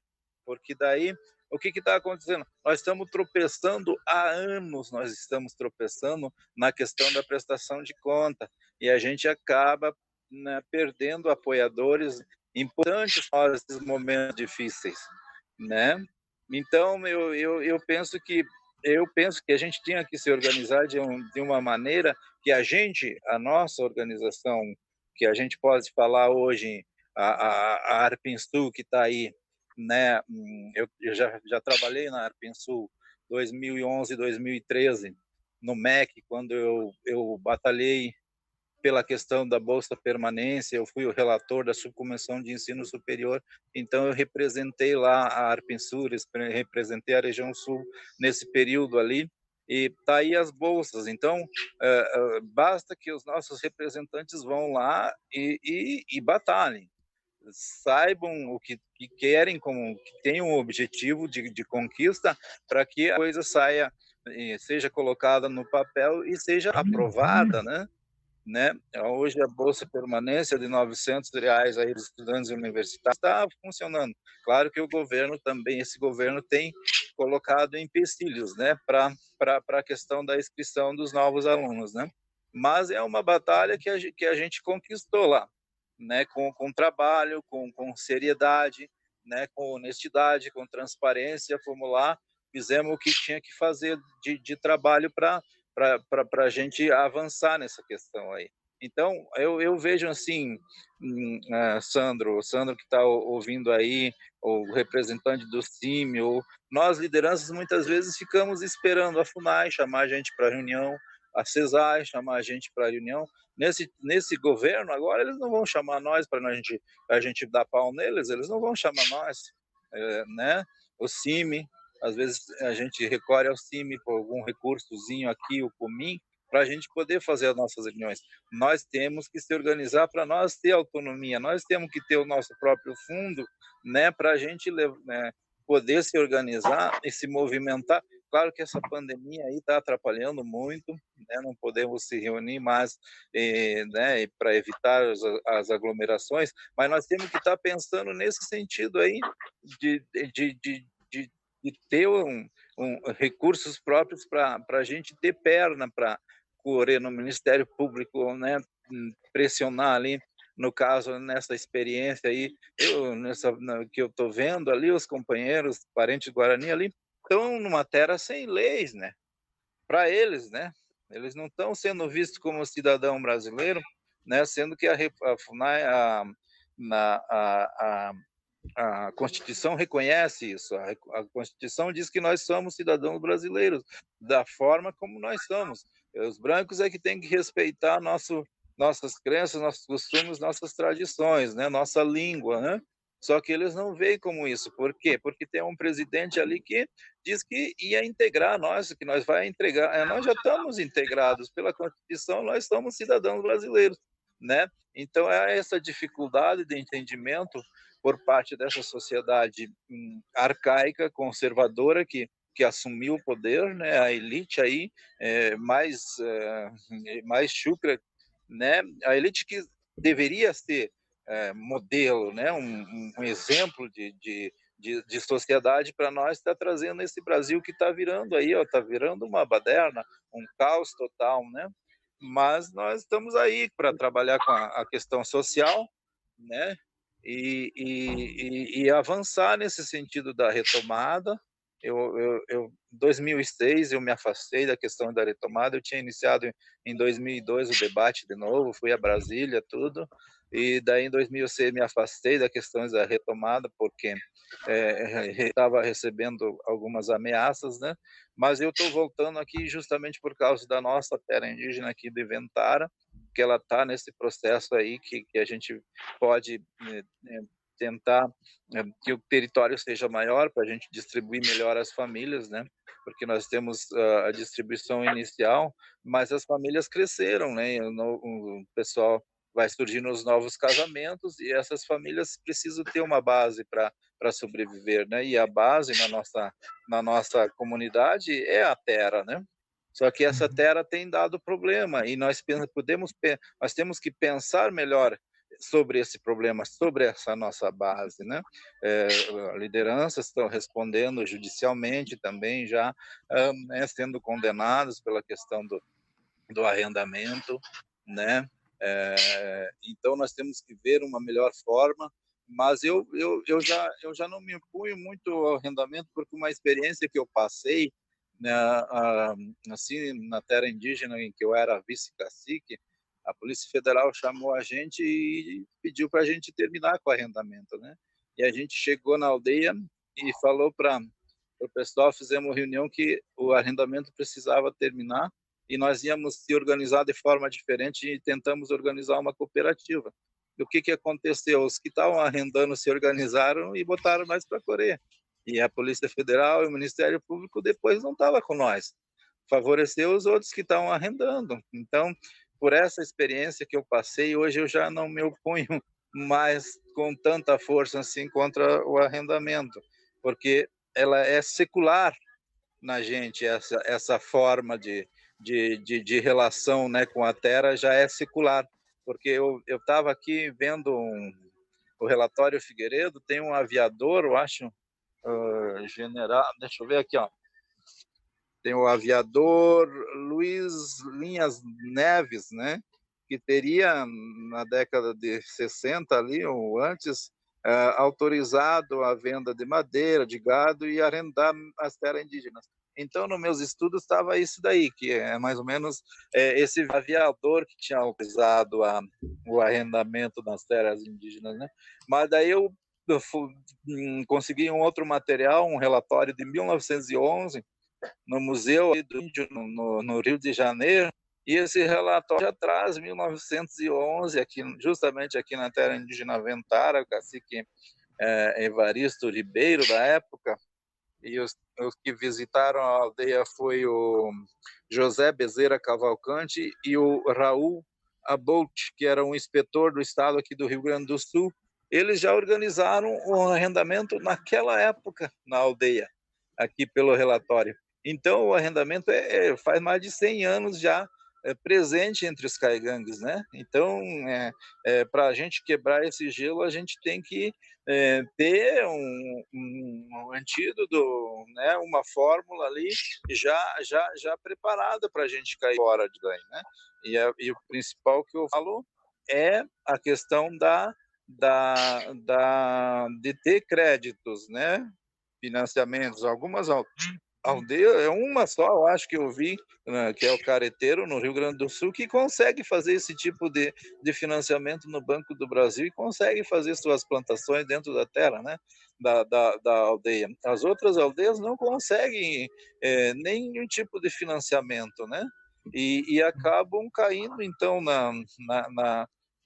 porque daí o que está acontecendo? Nós estamos tropeçando há anos, nós estamos tropeçando na questão da prestação de conta, e a gente acaba, né, perdendo apoiadores importantes nesses momentos difíceis, né? Então eu penso que a gente tinha que se organizar de uma maneira que a nossa organização, que a gente pode falar hoje, a Arpinsul, que está aí, né? Eu já trabalhei na Arpinsul 2011, 2013, no MEC, quando eu batalhei pela questão da Bolsa Permanência, eu fui o relator da Subcomissão de Ensino Superior, então eu representei lá a Arpinsul, representei a região sul nesse período ali, e tá aí as bolsas. Então basta que os nossos representantes vão lá e batalhem, saibam o que querem, que tenham um objetivo de conquista, para que a coisa saia, seja colocada no papel e seja aprovada, né? Hoje a Bolsa Permanência de R$900 aí dos estudantes universitários está funcionando. Claro que o governo também, esse governo tem colocado empecilhos, né, para a questão da inscrição dos novos alunos, né? Mas é uma batalha que a gente conquistou lá. né, com trabalho, com seriedade, né, com honestidade, com transparência, fomos lá, fizemos o que tinha que fazer de trabalho para a gente avançar nessa questão aí. Então, eu vejo assim, Sandro que está ouvindo aí, o representante do CIMI, ou nós, lideranças, muitas vezes ficamos esperando a FUNAI chamar a gente para reunião, a CESAI chamar a gente para reunião. Nesse governo, agora, eles não vão chamar nós para a gente dar pau neles, eles não vão chamar nós, né? O CIMI, às vezes a gente recorre ao CIMI por algum recursozinho aqui, o COMIN, para a gente poder fazer as nossas reuniões. Nós temos que se organizar para nós ter autonomia, nós temos que ter o nosso próprio fundo, né, para a gente, né, poder se organizar e se movimentar. Claro que essa pandemia aí está atrapalhando muito, né, não podemos se reunir mais, né, para evitar as aglomerações, mas nós temos que estar pensando nesse sentido aí de ter recursos próprios para a gente ter perna para correr no Ministério Público, né, pressionar ali, no caso, nessa experiência aí, que eu estou vendo ali, os companheiros, parentes Guarani ali, estão numa terra sem leis, né, para eles, né, eles não estão sendo vistos como cidadão brasileiro, né, sendo que a FUNAI, a Constituição reconhece isso. A Constituição diz que nós somos cidadãos brasileiros, da forma como nós somos. Os brancos é que têm que respeitar nossas crenças, nossos costumes, nossas tradições, né? Nossa língua, né? Só que eles não veem como isso. Por quê? Porque tem um presidente ali que diz que ia integrar nós, que nós vai entregar. Nós já estamos integrados pela Constituição, nós somos cidadãos brasileiros, né? Então, é essa dificuldade de entendimento por parte dessa sociedade arcaica, conservadora, que assumiu o poder, né? A elite aí mais chucra, né? A elite que deveria ser modelo, né? Um exemplo de sociedade para nós, está trazendo esse Brasil que está virando aí, está virando uma baderna, um caos total, né? Mas nós estamos aí para trabalhar com a questão social, né? E avançar nesse sentido da retomada. Em 2006 eu me afastei da questão da retomada, eu tinha iniciado em 2002 o debate de novo, fui a Brasília, tudo, e daí em 2006 me afastei da questão da retomada, porque estava recebendo algumas ameaças, né? Mas eu estou voltando aqui justamente por causa da nossa terra indígena aqui do Iventara, que ela está nesse processo aí que a gente pode tentar que o território seja maior para a gente distribuir melhor as famílias, né? Porque nós temos a distribuição inicial, mas as famílias cresceram, né? O pessoal vai surgindo os novos casamentos e essas famílias precisam ter uma base para sobreviver, né? E a base na nossa comunidade é a terra, né? Só que essa terra tem dado problema e nós temos que pensar melhor sobre esse problema, sobre essa nossa base, né? Lideranças estão respondendo judicialmente também, já né, sendo condenados pela questão do arrendamento, né? Então nós temos que ver uma melhor forma, mas eu já não me opunho muito ao arrendamento, porque uma experiência que eu passei, né, assim, na terra indígena em que eu era vice-cacique, a Polícia Federal chamou a gente e pediu para a gente terminar com o arrendamento, né? E a gente chegou na aldeia e falou para o pessoal, fizemos uma reunião que o arrendamento precisava terminar e nós íamos se organizar de forma diferente e tentamos organizar uma cooperativa. E o que aconteceu? Os que estavam arrendando se organizaram e botaram nós para correr. E a Polícia Federal e o Ministério Público depois não estavam com nós. Favoreceu os outros que estavam arrendando. Então, por essa experiência que eu passei, hoje eu já não me oponho mais com tanta força assim contra o arrendamento, porque ela é secular na gente, essa forma de relação, né, com a terra já é secular, porque eu estava aqui vendo o relatório Figueiredo, tem um aviador, eu acho, general, deixa eu ver aqui, ó, tem o aviador Luiz Linhas Neves, né, que teria, na década de 60 ali, ou antes, autorizado a venda de madeira, de gado e arrendar as terras indígenas. Então, nos meus estudos estava isso daí, que é mais ou menos esse aviador que tinha autorizado o arrendamento das terras indígenas, né? Mas daí eu consegui um outro material, um relatório de 1911, no Museu do Índio, no Rio de Janeiro, e esse relatório já traz 1911, aqui, justamente aqui na terra indígena Ventara, o cacique Evaristo Ribeiro, da época, e os que visitaram a aldeia foi o José Bezerra Cavalcante e o Raul Abolt, que era um inspetor do estado aqui do Rio Grande do Sul. Eles já organizaram o arrendamento naquela época na aldeia, aqui pelo relatório. Então, o arrendamento faz mais de 100 anos já presente entre os caigangues, né? Então, para a gente quebrar esse gelo, a gente tem que ter um antídoto, né? Uma fórmula ali já preparada para a gente cair fora de daí, né? E o principal que eu falo é a questão de ter créditos, né? Financiamentos. Algumas aldeia, é uma só, eu acho que eu vi, né, que é o Careteiro, no Rio Grande do Sul, que consegue fazer esse tipo de financiamento no Banco do Brasil e consegue fazer suas plantações dentro da terra, né, da aldeia. As outras aldeias não conseguem nenhum tipo de financiamento, né, e acabam caindo, então,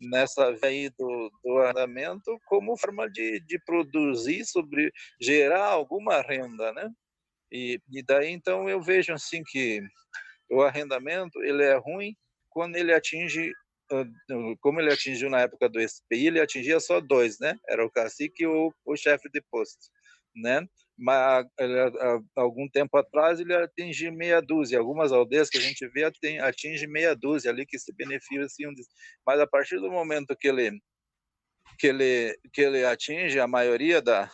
nessa aí do arrendamento como forma de produzir, gerar alguma renda, né? E daí, então, eu vejo assim que o arrendamento ele é ruim quando ele atinge, como ele atingiu na época do SPI, ele atingia só 2, né? Era o cacique e o chefe de posto, né? Mas algum tempo atrás ele atingia meia dúzia. Algumas aldeias que a gente vê atinge meia dúzia ali que se beneficiam disso. Mas a partir do momento que ele atinge a maioria da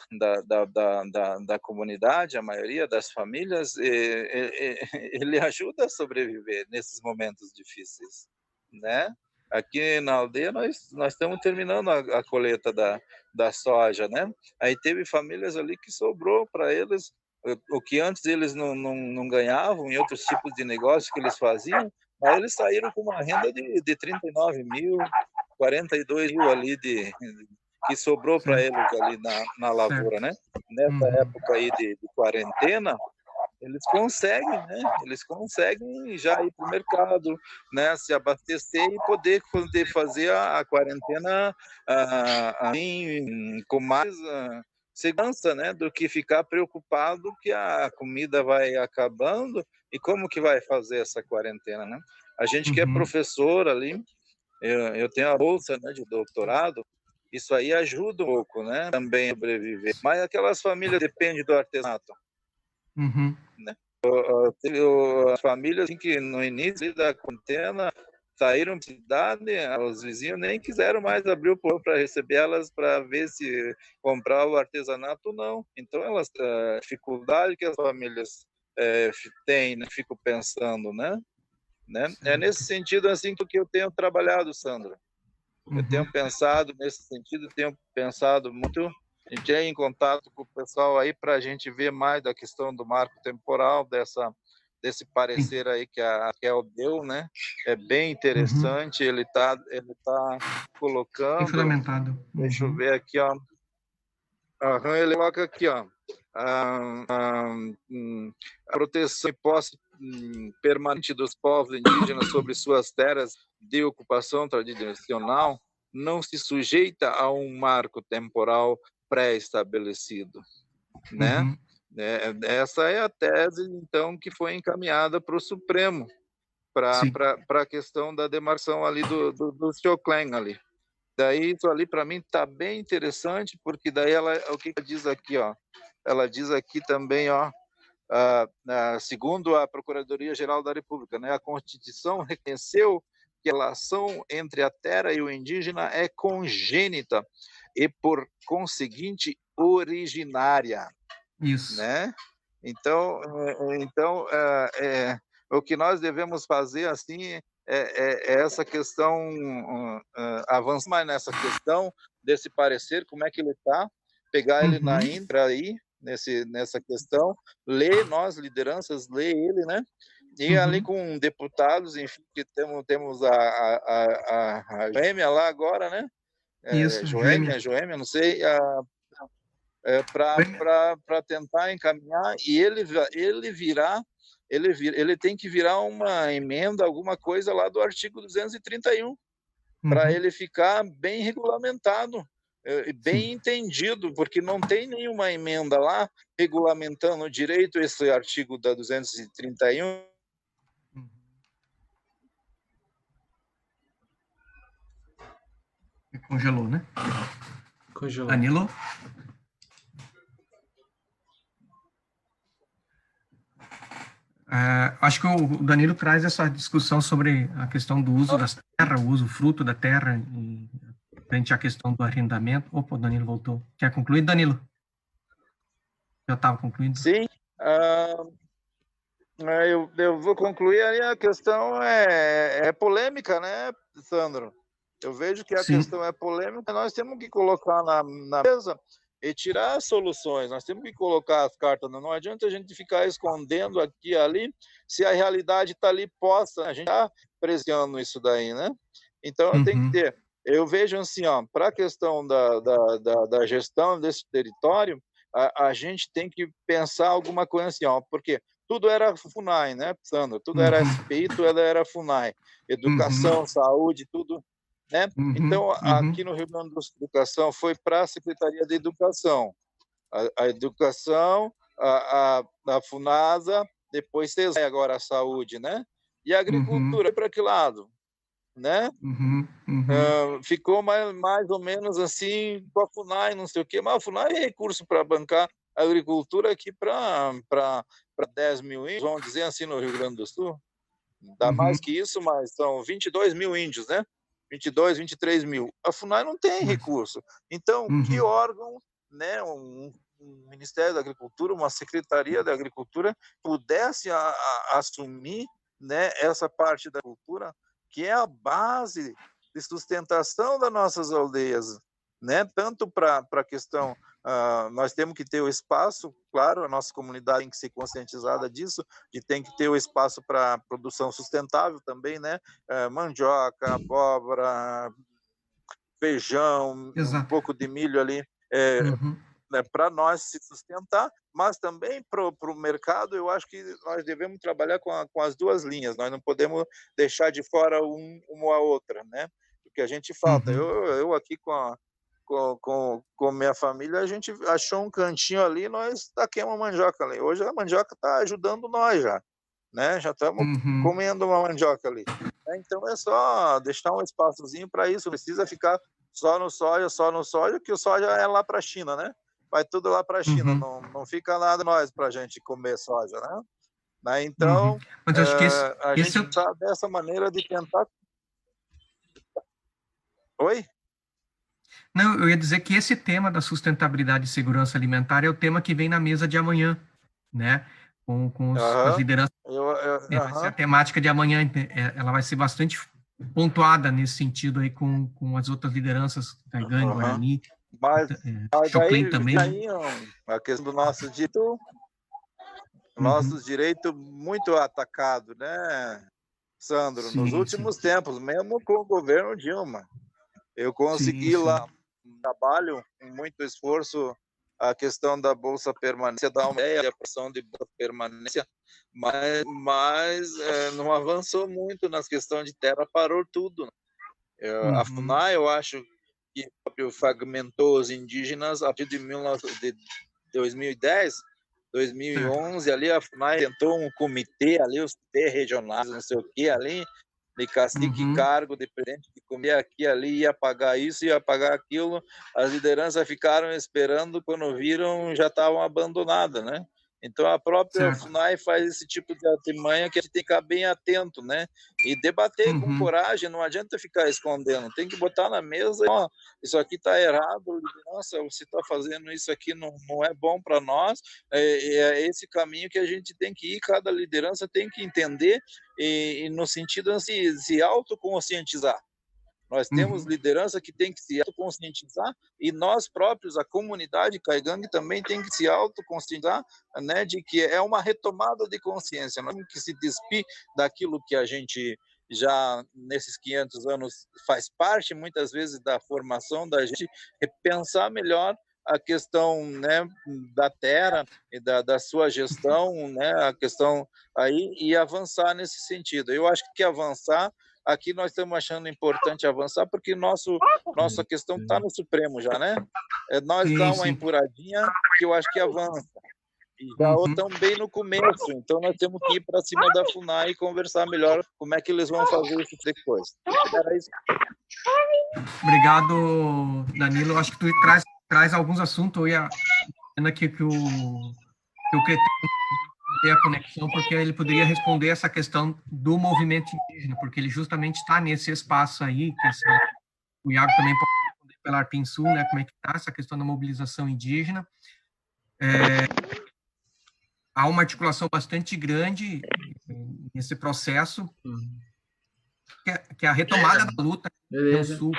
comunidade, a maioria das famílias, ele ajuda a sobreviver nesses momentos difíceis, né? Aqui na aldeia nós estamos terminando a colheita da soja, né? Aí teve famílias ali que sobrou para eles o que antes eles não ganhavam em outros tipos de negócio que eles faziam, aí eles saíram com uma renda de 39 mil, 42 mil ali que sobrou para eles ali na lavoura, né? Nessa época aí de quarentena, eles conseguem, né? Eles conseguem já ir para o mercado, né? Se abastecer e poder fazer a quarentena assim, com mais segurança, né? Do que ficar preocupado que a comida vai acabando e como que vai fazer essa quarentena, né? A gente que é professor ali, eu tenho a bolsa, né, de doutorado, isso aí ajuda um pouco, né, também a sobreviver. Mas aquelas famílias dependem do artesanato, né? As famílias assim, que no início da quarentena saíram da cidade, os vizinhos nem quiseram mais abrir o portão para receber elas, para ver se comprar o artesanato ou não. Então, a dificuldade que as famílias têm, né, fico pensando, né? É nesse sentido assim que eu tenho trabalhado, Sandra. Eu tenho pensado nesse sentido, tenho pensado muito, entrei em contato com o pessoal aí para a gente ver mais da questão do marco temporal, desse parecer aí que a Raquel deu, né? É bem interessante, ele tá colocando... Implementado. Deixa eu ver aqui, ó. Ele coloca aqui, ó. A proteção e posse permanente dos povos indígenas sobre suas terras de ocupação tradicional não se sujeita a um marco temporal pré-estabelecido, né? Essa é a tese, então, que foi encaminhada para o Supremo, para a questão da demarcação ali do Choclen ali. Daí, isso ali, para mim, está bem interessante, porque daí o que ela diz aqui, ó? Ela diz aqui também, ó, segundo a Procuradoria-Geral da República, né, a Constituição reconheceu que a relação entre a terra e o indígena é congênita e, por conseguinte, originária. Isso. Né? Então o que nós devemos fazer assim é essa questão, avançar mais nessa questão desse parecer, como é que ele está, pegar ele na íntegra aí, nessa questão, ler nós, lideranças, ler ele, né? E ali com deputados, enfim, que temos a Joêmia lá agora, né? Isso, Joêmia, não sei, para tentar encaminhar, e ele tem que virar uma emenda, alguma coisa lá do artigo 231, para ele ficar bem regulamentado, bem entendido, porque não tem nenhuma emenda lá regulamentando direito esse artigo da 231. Congelou, né? Congelou. Danilo? Acho que o Danilo traz essa discussão sobre a questão do uso das terras, o uso fruto da terra, e frente à questão do arrendamento. Opa, o Danilo voltou. Quer concluir, Danilo? Já estava concluindo? Sim. Eu vou concluir aí. A questão é polêmica, né, Sandro? Eu vejo que a questão é polêmica. Nós temos que colocar na mesa e tirar as soluções. Nós temos que colocar as cartas. Não adianta a gente ficar escondendo aqui e ali, se a realidade está ali posta. A gente está presenciando isso daí, né? Então, tem que ter. Eu vejo assim, para a questão da gestão desse território, a gente tem que pensar alguma coisa assim, porque tudo era FUNAI, né, Sandro? Tudo era SPI, tudo era FUNAI. Educação, saúde, tudo, né? Então, aqui no Rio Grande do Sul, a educação foi para a Secretaria de Educação. A educação, a FUNASA, depois agora a saúde, né? E a agricultura, para que lado? Né? Ficou mais ou menos assim com a FUNAI, não sei o quê, mas a FUNAI é recurso para bancar a agricultura aqui para 10 mil índios, vamos dizer assim, no Rio Grande do Sul. Dá mais que isso, mas são 22 mil índios, né? 22, 23 mil. A FUNAI não tem recurso. Então, que órgão, né, um Ministério da Agricultura, uma Secretaria da Agricultura, pudesse assumir, né, essa parte da agricultura, que é a base de sustentação das nossas aldeias, né? Tanto para a questão, nós temos que ter o espaço, claro, a nossa comunidade tem que ser conscientizada disso, de tem que ter o espaço para produção sustentável também, né? Mandioca, abóbora, feijão, um pouco de milho ali, né, para nós se sustentar, mas também para o mercado. Eu acho que nós devemos trabalhar com as duas linhas, nós não podemos deixar de fora uma a outra, né? Porque a gente falta. Eu aqui com minha família, a gente achou um cantinho ali, nós taquemos uma mandioca ali. Hoje a mandioca está ajudando nós já, né? Já estamos comendo uma mandioca ali. Então é só deixar um espaçozinho para isso, precisa ficar só no soja, que o soja é lá para a China, né? Vai tudo lá para a China, não fica nada nós para a gente comer soja, né? Então, Mas eu acho que a gente está dessa maneira de tentar... Oi? Não, eu ia dizer que esse tema da sustentabilidade e segurança alimentar é o tema que vem na mesa de amanhã, né? Com as lideranças. Vai ser a temática de amanhã, ela vai ser bastante pontuada nesse sentido aí com as outras lideranças, Taigane, Guarani, mas Choclen também. Aí, a questão do nosso direito muito atacado, né, Sandro? Nos últimos tempos, mesmo com o governo Dilma, eu consegui lá um trabalho, com muito esforço, a questão da Bolsa Permanência, dar uma ideia, a pressão de Bolsa Permanência, mas não avançou muito nas questões de terra, parou tudo. A FUNAI, eu acho que fragmentou os indígenas a partir de 2010, 2011, ali a FUNAI tentou um comitê ali, os comitês regionais, não sei o que ali, de cacique, cargo, dependente de comer aqui, ali, ia pagar isso, ia pagar aquilo. As lideranças ficaram esperando, quando viram, já estavam abandonadas, né? Então, a própria Certo. FUNAI faz esse tipo de artimanha que a gente tem que ficar bem atento, né? E debater com coragem, não adianta ficar escondendo, tem que botar na mesa, ó, isso aqui está errado, liderança, você está fazendo isso aqui, não é bom para nós, é esse caminho que a gente tem que ir, cada liderança tem que entender e no sentido assim, se autoconscientizar. Nós temos liderança que tem que se autoconscientizar e nós próprios, a comunidade Caigangue, também tem que se autoconscientizar, né, de que é uma retomada de consciência. Nós temos que se despir daquilo que a gente já, nesses 500 anos, faz parte, muitas vezes, da formação da gente, repensar melhor a questão, né, da terra e da sua gestão, né, a questão aí, e avançar nesse sentido. Eu acho que avançar aqui nós estamos achando importante avançar, porque nossa questão está no Supremo já, né? Nós dá uma empurradinha que eu acho que avança. E já estão bem no começo, então nós temos que ir para cima da FUNAI e conversar melhor como é que eles vão fazer isso depois. Era isso. Obrigado, Danilo. Acho que tu traz alguns assuntos. Eu ia dizendo aqui que o Cretano ter a conexão, porque ele poderia responder essa questão do movimento indígena, porque ele justamente está nesse espaço aí, o Iago também pode responder pela Arpinsul, né, como é que está essa questão da mobilização indígena. Há uma articulação bastante grande nesse processo, que é a retomada da luta na região sul,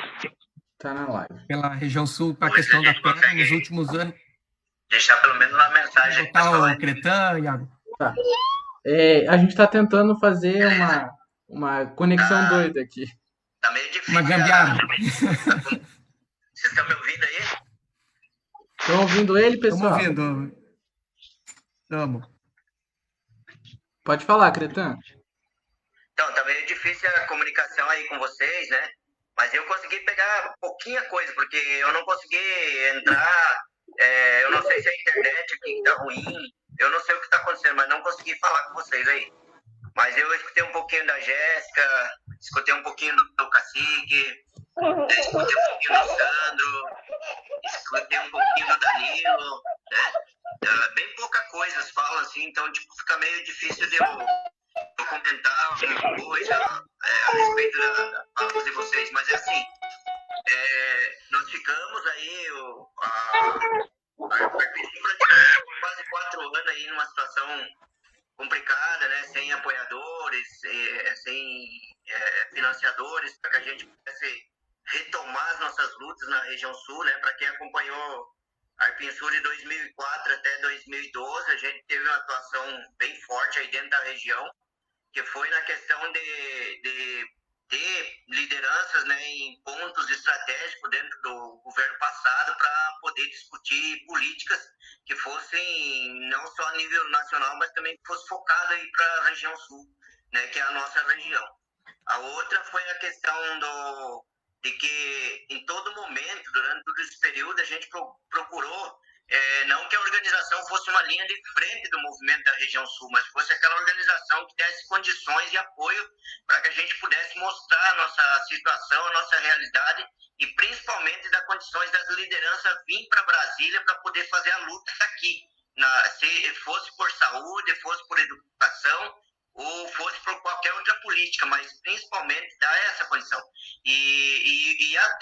tá na live. Pela região sul, para a questão da terra nos últimos anos. Deixar pelo menos uma mensagem. Botar o Cretano, Iago. Tá. A gente está tentando fazer uma conexão doida aqui. Tá meio difícil. Uma gambiarra. Vocês estão me ouvindo aí? Estão ouvindo ele, pessoal? Estamos ouvindo. Estamos. Pode falar, Cretano. Então, tá meio difícil a comunicação aí com vocês, né? Mas eu consegui pegar pouquinha coisa, porque eu não consegui entrar. Eu não sei se a internet aqui está ruim. Eu não sei o que está acontecendo, mas não consegui falar com vocês aí. Mas eu escutei um pouquinho da Jéssica, escutei um pouquinho do Cacique, escutei um pouquinho do Sandro, escutei um pouquinho do Danilo, né? Bem pouca coisa falam assim, então tipo, fica meio difícil de eu comentar alguma coisa a respeito da fala de vocês. Mas é assim, nós ficamos aí, a Arpinsul quase 4 anos aí numa situação complicada, né? Sem apoiadores, sem financiadores, para que a gente pudesse retomar as nossas lutas na região sul, né? Para quem acompanhou a Arpinsul de 2004 até 2012, a gente teve uma atuação bem forte aí dentro da região, que foi na questão de ter lideranças, né, em pontos estratégicos dentro do governo passado para poder discutir políticas que fossem não só a nível nacional, mas também que fosse focada aí para a região sul, né, que é a nossa região. A outra foi a questão de que em todo momento, durante todo esse período, a gente procurou não que a organização fosse uma linha de frente do movimento da região sul, mas fosse aquela organização que desse condições e apoio para que a gente pudesse mostrar a nossa situação, a nossa realidade e principalmente dar condições das lideranças vir para Brasília para poder fazer a luta aqui, se fosse por saúde, fosse por educação ou fosse por qualquer outra política, mas principalmente dar essa condição. E a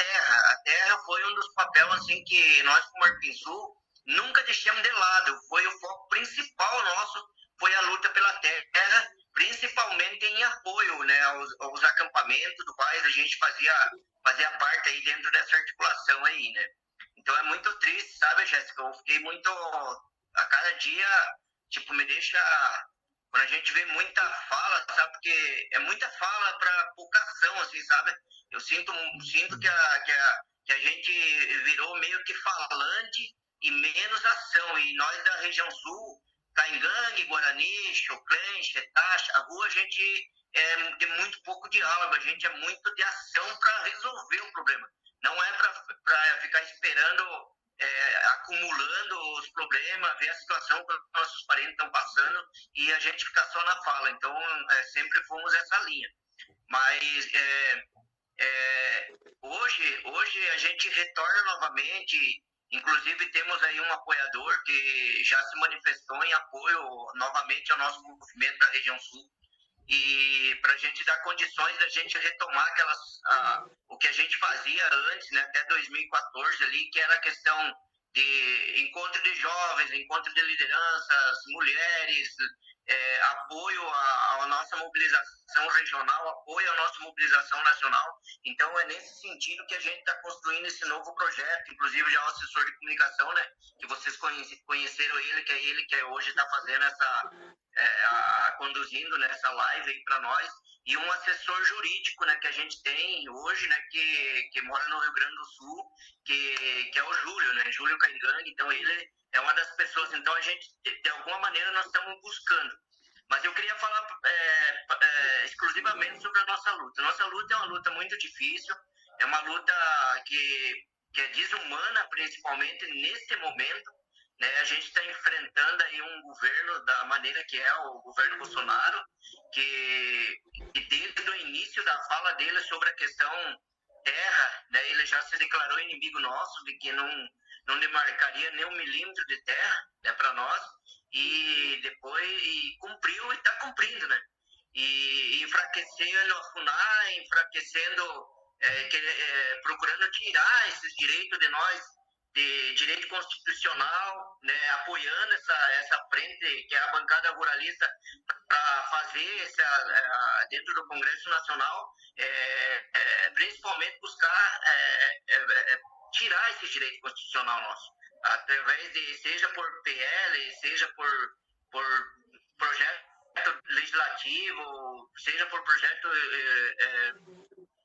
terra foi um dos papéis assim, que nós, como Arpinsul, nunca deixamos de lado. Foi o foco principal nosso, foi a luta pela terra, principalmente em apoio, né, aos acampamentos do quais a gente fazia parte aí dentro dessa articulação aí, né. Então é muito triste, sabe, Jéssica? Eu fiquei muito, a cada dia, tipo, me deixa, quando a gente vê muita fala, sabe, porque é muita fala para pouca ação, assim, sabe? Eu sinto que a gente virou meio que falante e menos ação. E nós da região sul, Caingangue, Guarani, Choclen, Xetaxa, a rua, a gente é de muito pouco diálogo, a gente é muito de ação para resolver o problema. Não é para ficar esperando, acumulando os problemas, ver a situação que os nossos parentes estão passando e a gente ficar só na fala. Então, sempre fomos essa linha. Mas hoje a gente retorna novamente Inclusive, temos aí um apoiador que já se manifestou em apoio novamente ao nosso movimento da região sul. E para a gente dar condições da gente retomar o que a gente fazia antes, né, até 2014 ali, que era a questão de encontro de jovens, encontro de lideranças, mulheres, apoio à nossa mobilização regional, apoio à nossa mobilização nacional. Então, é nesse sentido que a gente está construindo esse novo projeto, inclusive já o assessor de comunicação, né, que vocês conheceram ele que hoje está fazendo conduzindo nessa live aí para nós, e um assessor jurídico, né, que a gente tem hoje, né, que mora no Rio Grande do Sul, que é o Júlio, né, Júlio Caingang. Então ele é uma das pessoas. Então a gente, de alguma maneira, nós estamos buscando. Mas eu queria falar exclusivamente sobre a nossa luta. Nossa luta é uma luta muito difícil, é uma luta que é desumana, principalmente nesse momento, né? A gente está enfrentando aí um governo da maneira que é o governo Bolsonaro, que desde o início da fala dele sobre a questão terra, né, ele já se declarou inimigo nosso, de que não demarcaria nem 1 milímetro de terra, né, para nós, e depois cumpriu e está cumprindo, né? E enfraquecendo a FUNAI, enfraquecendo, procurando tirar esses direitos de nós, de direito constitucional, né, apoiando essa frente, que é a bancada ruralista, para fazer dentro do Congresso Nacional, principalmente buscar tirar esse direito constitucional nosso, através de, seja por PL, seja por projeto legislativo, seja por projeto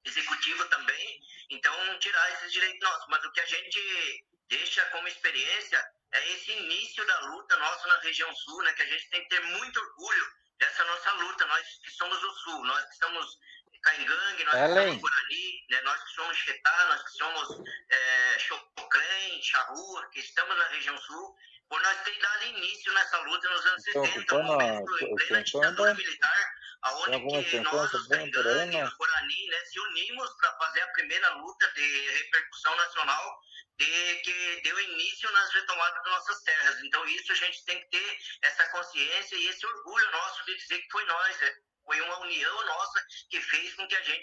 executivo também. Então, tirar esses direitos nossos. Mas o que a gente deixa como experiência é esse início da luta nossa na região sul, né, que a gente tem que ter muito orgulho dessa nossa luta, nós que somos do sul, nós que somos Caingang, nós que somos Guarani, né, nós que somos Xetá, nós que somos Choclen, Charrua, que estamos na região sul, por nós ter dado início nessa luta nos anos 70, um momento em plena ditadura militar, aonde que nós, os Caingang, os Guarani, né, se unimos para fazer a primeira luta de repercussão nacional, que deu início nas retomadas das nossas terras. Então isso a gente tem que ter essa consciência e esse orgulho nosso de dizer que foi nós, foi uma união nossa que fez com que a gente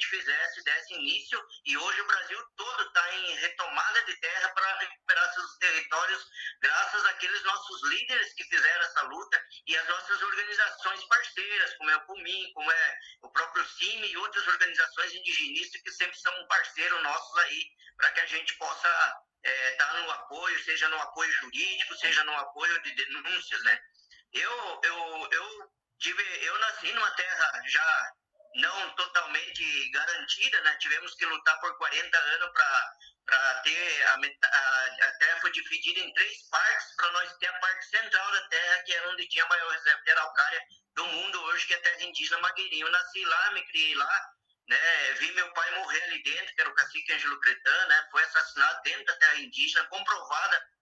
desse início, e hoje o Brasil todo está em retomada de terra para recuperar seus territórios, graças àqueles nossos líderes que fizeram essa luta e as nossas organizações parceiras, como é o CUMIN, como é o próprio CIMI e outras organizações indigenistas que sempre são parceiros nossos aí, para que a gente possa estar no apoio, seja no apoio jurídico, seja no apoio de denúncias, né? Eu nasci numa terra já não totalmente garantida, né? Tivemos que lutar por 40 anos para ter a terra foi dividida em 3 partes, para nós ter a parte central da terra, que era onde tinha a maior reserva de araucária do mundo hoje, que é a terra indígena Magueirinho. Eu nasci lá, me criei lá, né? Vi meu pai morrer ali dentro, que era o cacique Ângelo Cretan, né? Foi assassinado dentro da terra indígena, comprovada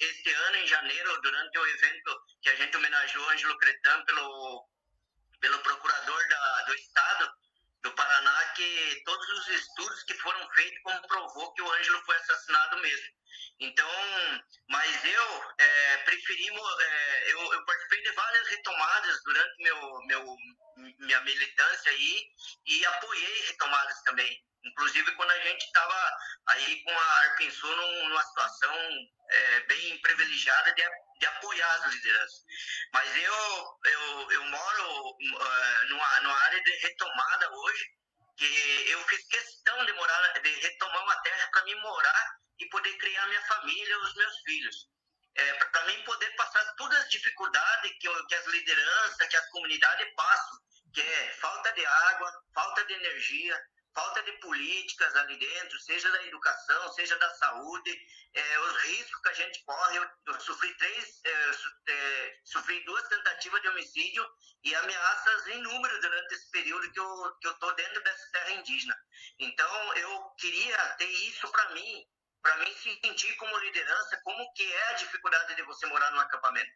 este ano, em janeiro, durante o evento que a gente homenageou Ângelo Cretan pelo procurador do Estado do Paraná, que todos os estudos que foram feitos comprovou que o Ângelo foi assassinado mesmo. Então, mas eu eu participei de várias retomadas durante minha militância aí, e apoiei retomadas também. Inclusive quando a gente estava aí com a Arpensul numa situação bem privilegiada de apoiar as lideranças. Mas eu moro numa área de retomada hoje, que eu fiz questão de retomar uma terra para mim morar e poder criar minha família e os meus filhos. Para mim poder passar todas as dificuldades que as lideranças, que as comunidades passam, que é falta de água, falta de energia, falta de políticas ali dentro, seja da educação, seja da saúde, os riscos que a gente corre. Eu sofri 2 tentativas de homicídio e ameaças inúmeras durante esse período que eu estou dentro dessa terra indígena. Então, eu queria ter isso para mim sentir como liderança, como que é a dificuldade de você morar num acampamento,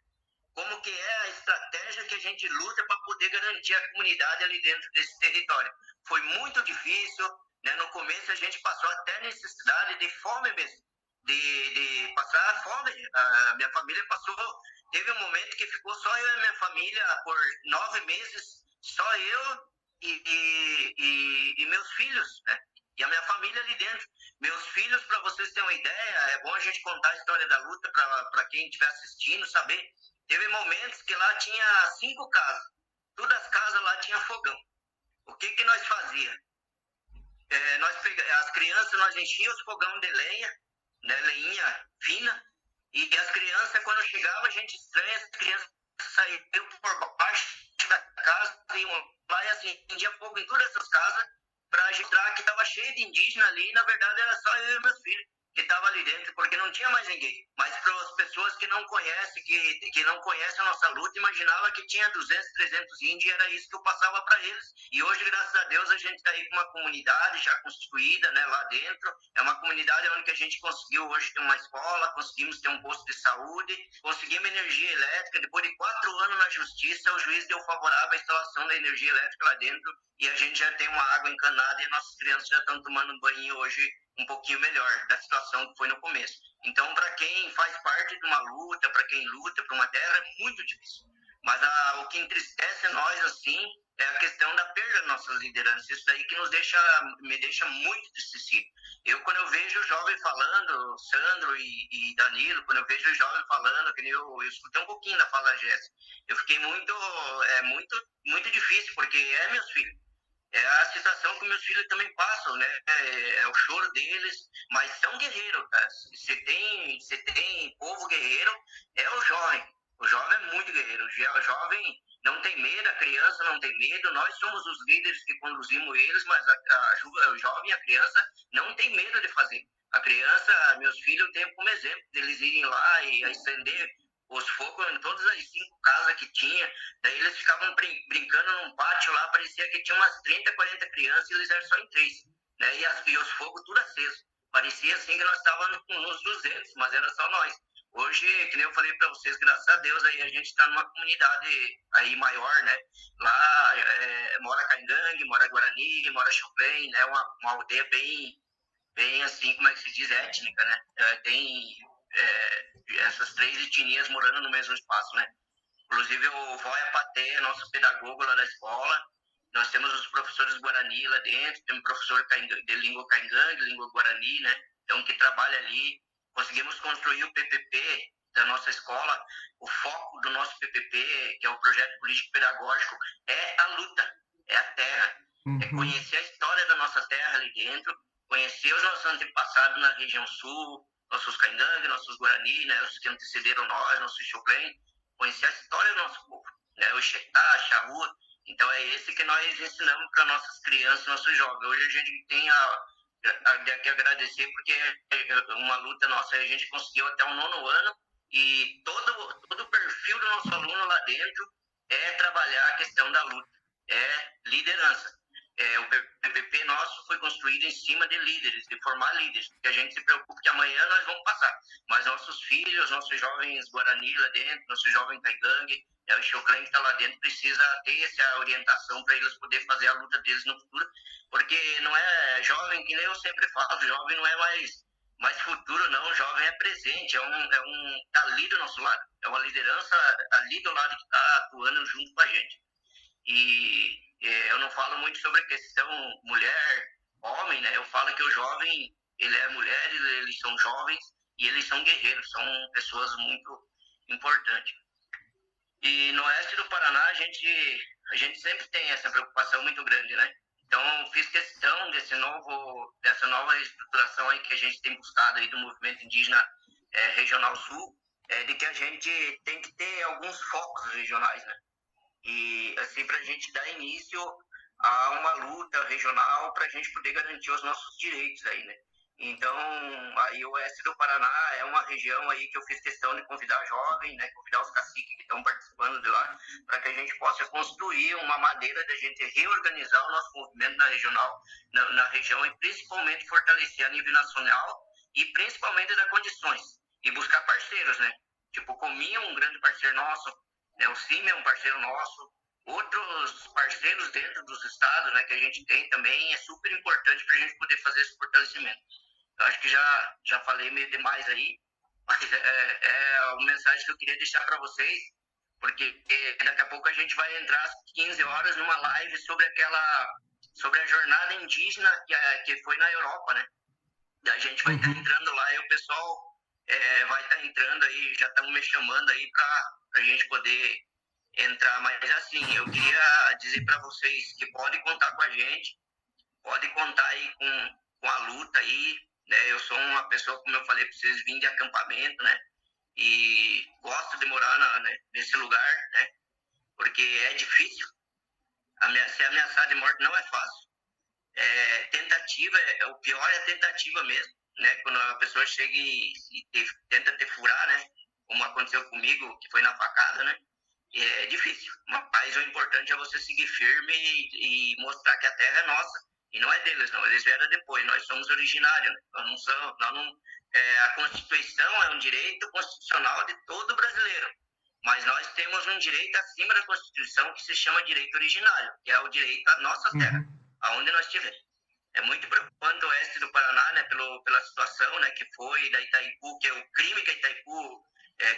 como que é a estratégia que a gente luta para poder garantir a comunidade ali dentro desse território. Foi muito difícil, né? No começo a gente passou até necessidade de fome mesmo, de passar fome. A minha família passou, teve um momento que ficou só eu e a minha família por 9 meses, só eu e meus filhos, né? E a minha família ali dentro. Meus filhos, para vocês terem uma ideia, é bom a gente contar a história da luta para quem estiver assistindo saber. Teve momentos que lá tinha 5 casas. Todas as casas lá tinha fogão. O que nós fazia? As crianças, nós enchíamos os fogão de lenha, né, lenha fina, e as crianças, quando chegava gente estranha, as crianças saíam por baixo da casa, iam lá e assim, acendia fogo em todas essas casas, para registrar que estava cheio de indígena ali, e na verdade era só eu e meus filhos que estavam ali dentro, porque não tinha mais ninguém. Mas para as pessoas que não conhecem, que não conhecem a nossa luta, imaginava que tinha 200, 300 índios, e era isso que eu passava para eles. E hoje, graças a Deus, a gente está aí com uma comunidade já constituída, né, lá dentro. É uma comunidade onde a gente conseguiu hoje ter uma escola, conseguimos ter um posto de saúde, conseguimos energia elétrica. Depois de 4 anos na justiça, o juiz deu favorável à instalação da energia elétrica lá dentro, e a gente já tem uma água encanada e nossas crianças já estão tomando banho hoje um pouquinho melhor da situação que foi no começo. Então, para quem faz parte de uma luta, para quem luta por uma terra, é muito difícil. Mas o que entristece nós, assim, é a questão da perda das nossas lideranças. Isso daí que me deixa muito entristecido. Quando eu vejo o jovem falando, Sandro e Danilo, quando eu vejo o jovem falando, que eu escutei um pouquinho da fala da Jéssica, eu fiquei muito difícil, porque é meus filhos. É a situação que meus filhos também passam, né? É o choro deles, mas são guerreiros, tá? Se tem povo guerreiro, é o jovem. O jovem é muito guerreiro. O jovem não tem medo, a criança não tem medo. Nós somos os líderes que conduzimos eles, mas o jovem e a criança não tem medo de fazer. A criança, meus filhos, eu tenho como exemplo deles irem lá e acender os fogos em todas as 5 casas que tinha. Daí eles ficavam brincando num pátio lá, parecia que tinha umas 30, 40 crianças e eles eram só em 3, né? E os fogos tudo aceso. Parecia assim que nós estávamos uns 200, mas era só nós. Hoje, que nem eu falei para vocês, graças a Deus, aí a gente está numa comunidade aí maior, né? Lá mora Caingangue, mora Guarani, mora Choclen, né? Uma aldeia bem assim, como é que se diz, étnica, né? Tem essas 3 etnias morando no mesmo espaço, né? Inclusive o Voia Paté, nosso pedagogo lá da escola. Nós temos os professores Guarani lá dentro, temos professor de língua Caingangue, língua Guarani, né? Então, que trabalha ali. Conseguimos construir o PPP da nossa escola. O foco do nosso PPP, que é o Projeto Político Pedagógico, é a luta, é a terra. É conhecer a história da nossa terra ali dentro, conhecer os nossos antepassados na região sul, nossos Caingangue, nossos Guarani, né? Os que antecederam nós, nossos Choclen, conhecer a história do nosso povo, né? O Xetá, a Xarrua. Então é esse que nós ensinamos para nossas crianças, nossos jovens. Hoje a gente tem que agradecer, porque é uma luta nossa, a gente conseguiu até o 9º ano, e todo o perfil do nosso aluno lá dentro é trabalhar a questão da luta, é liderança. O PPP nosso foi construído em cima de líderes, de formar líderes, porque a gente se preocupa que amanhã nós vamos passar, mas nossos filhos, nossos jovens Guarani lá dentro, nossos jovens Caingangue, o Choclen que está lá dentro, precisa ter essa orientação para eles poderem fazer a luta deles no futuro, porque não é jovem, que nem eu sempre falo, jovem não é mais futuro, não, jovem é presente, tá ali do nosso lado, é uma liderança ali do lado que está atuando junto com a gente. E eu não falo muito sobre a questão mulher, homem, né? Eu falo que o jovem, ele é mulher, eles são jovens e eles são guerreiros, são pessoas muito importantes. E no oeste do Paraná, a gente sempre tem essa preocupação muito grande, né? Então, fiz questão dessa nova estruturação aí que a gente tem buscado aí do movimento indígena regional sul, de que a gente tem que ter alguns focos regionais, né? E assim, para a gente dar início a uma luta regional para a gente poder garantir os nossos direitos aí, né? Então, aí o oeste do Paraná é uma região aí que eu fiz questão de convidar jovens, né, convidar os caciques que estão participando de lá, para que a gente possa construir uma maneira de a gente reorganizar o nosso movimento na região e principalmente fortalecer a nível nacional e principalmente dar condições e buscar parceiros, né? Tipo, o Comin é um grande parceiro nosso, né? O CIM é um parceiro nosso, outros parceiros dentro dos estados, né, que a gente tem também, é super importante para a gente poder fazer esse fortalecimento. Eu acho que já falei meio demais aí, mas é uma mensagem que eu queria deixar para vocês, porque daqui a pouco a gente vai entrar às 15 horas numa live sobre a jornada indígena que foi na Europa, né? E a gente vai estar entrando lá e o pessoal vai estar entrando aí, já estão me chamando aí para a gente poder entrar. Mas assim, eu queria dizer para vocês que pode contar com a gente, pode contar aí com a luta aí, né? Eu sou uma pessoa, como eu falei para vocês, vim de acampamento, né? E gosto de morar nesse lugar, né? Porque é difícil. Ser ameaçado de morte não é fácil. Tentativa, o pior é a tentativa mesmo, né? Quando a pessoa chega e tenta te furar, né? Como aconteceu comigo, que foi na facada, né? É difícil, mas o importante é você seguir firme e mostrar que a terra é nossa e não é deles, não. Eles vieram depois, nós somos originários, né? A Constituição é um direito constitucional de todo brasileiro, mas nós temos um direito acima da Constituição que se chama direito originário, que é o direito à nossa terra, aonde nós estivermos. É muito preocupante o oeste do Paraná, né, pela situação, né, que foi da Itaipu, que é o crime que a Itaipu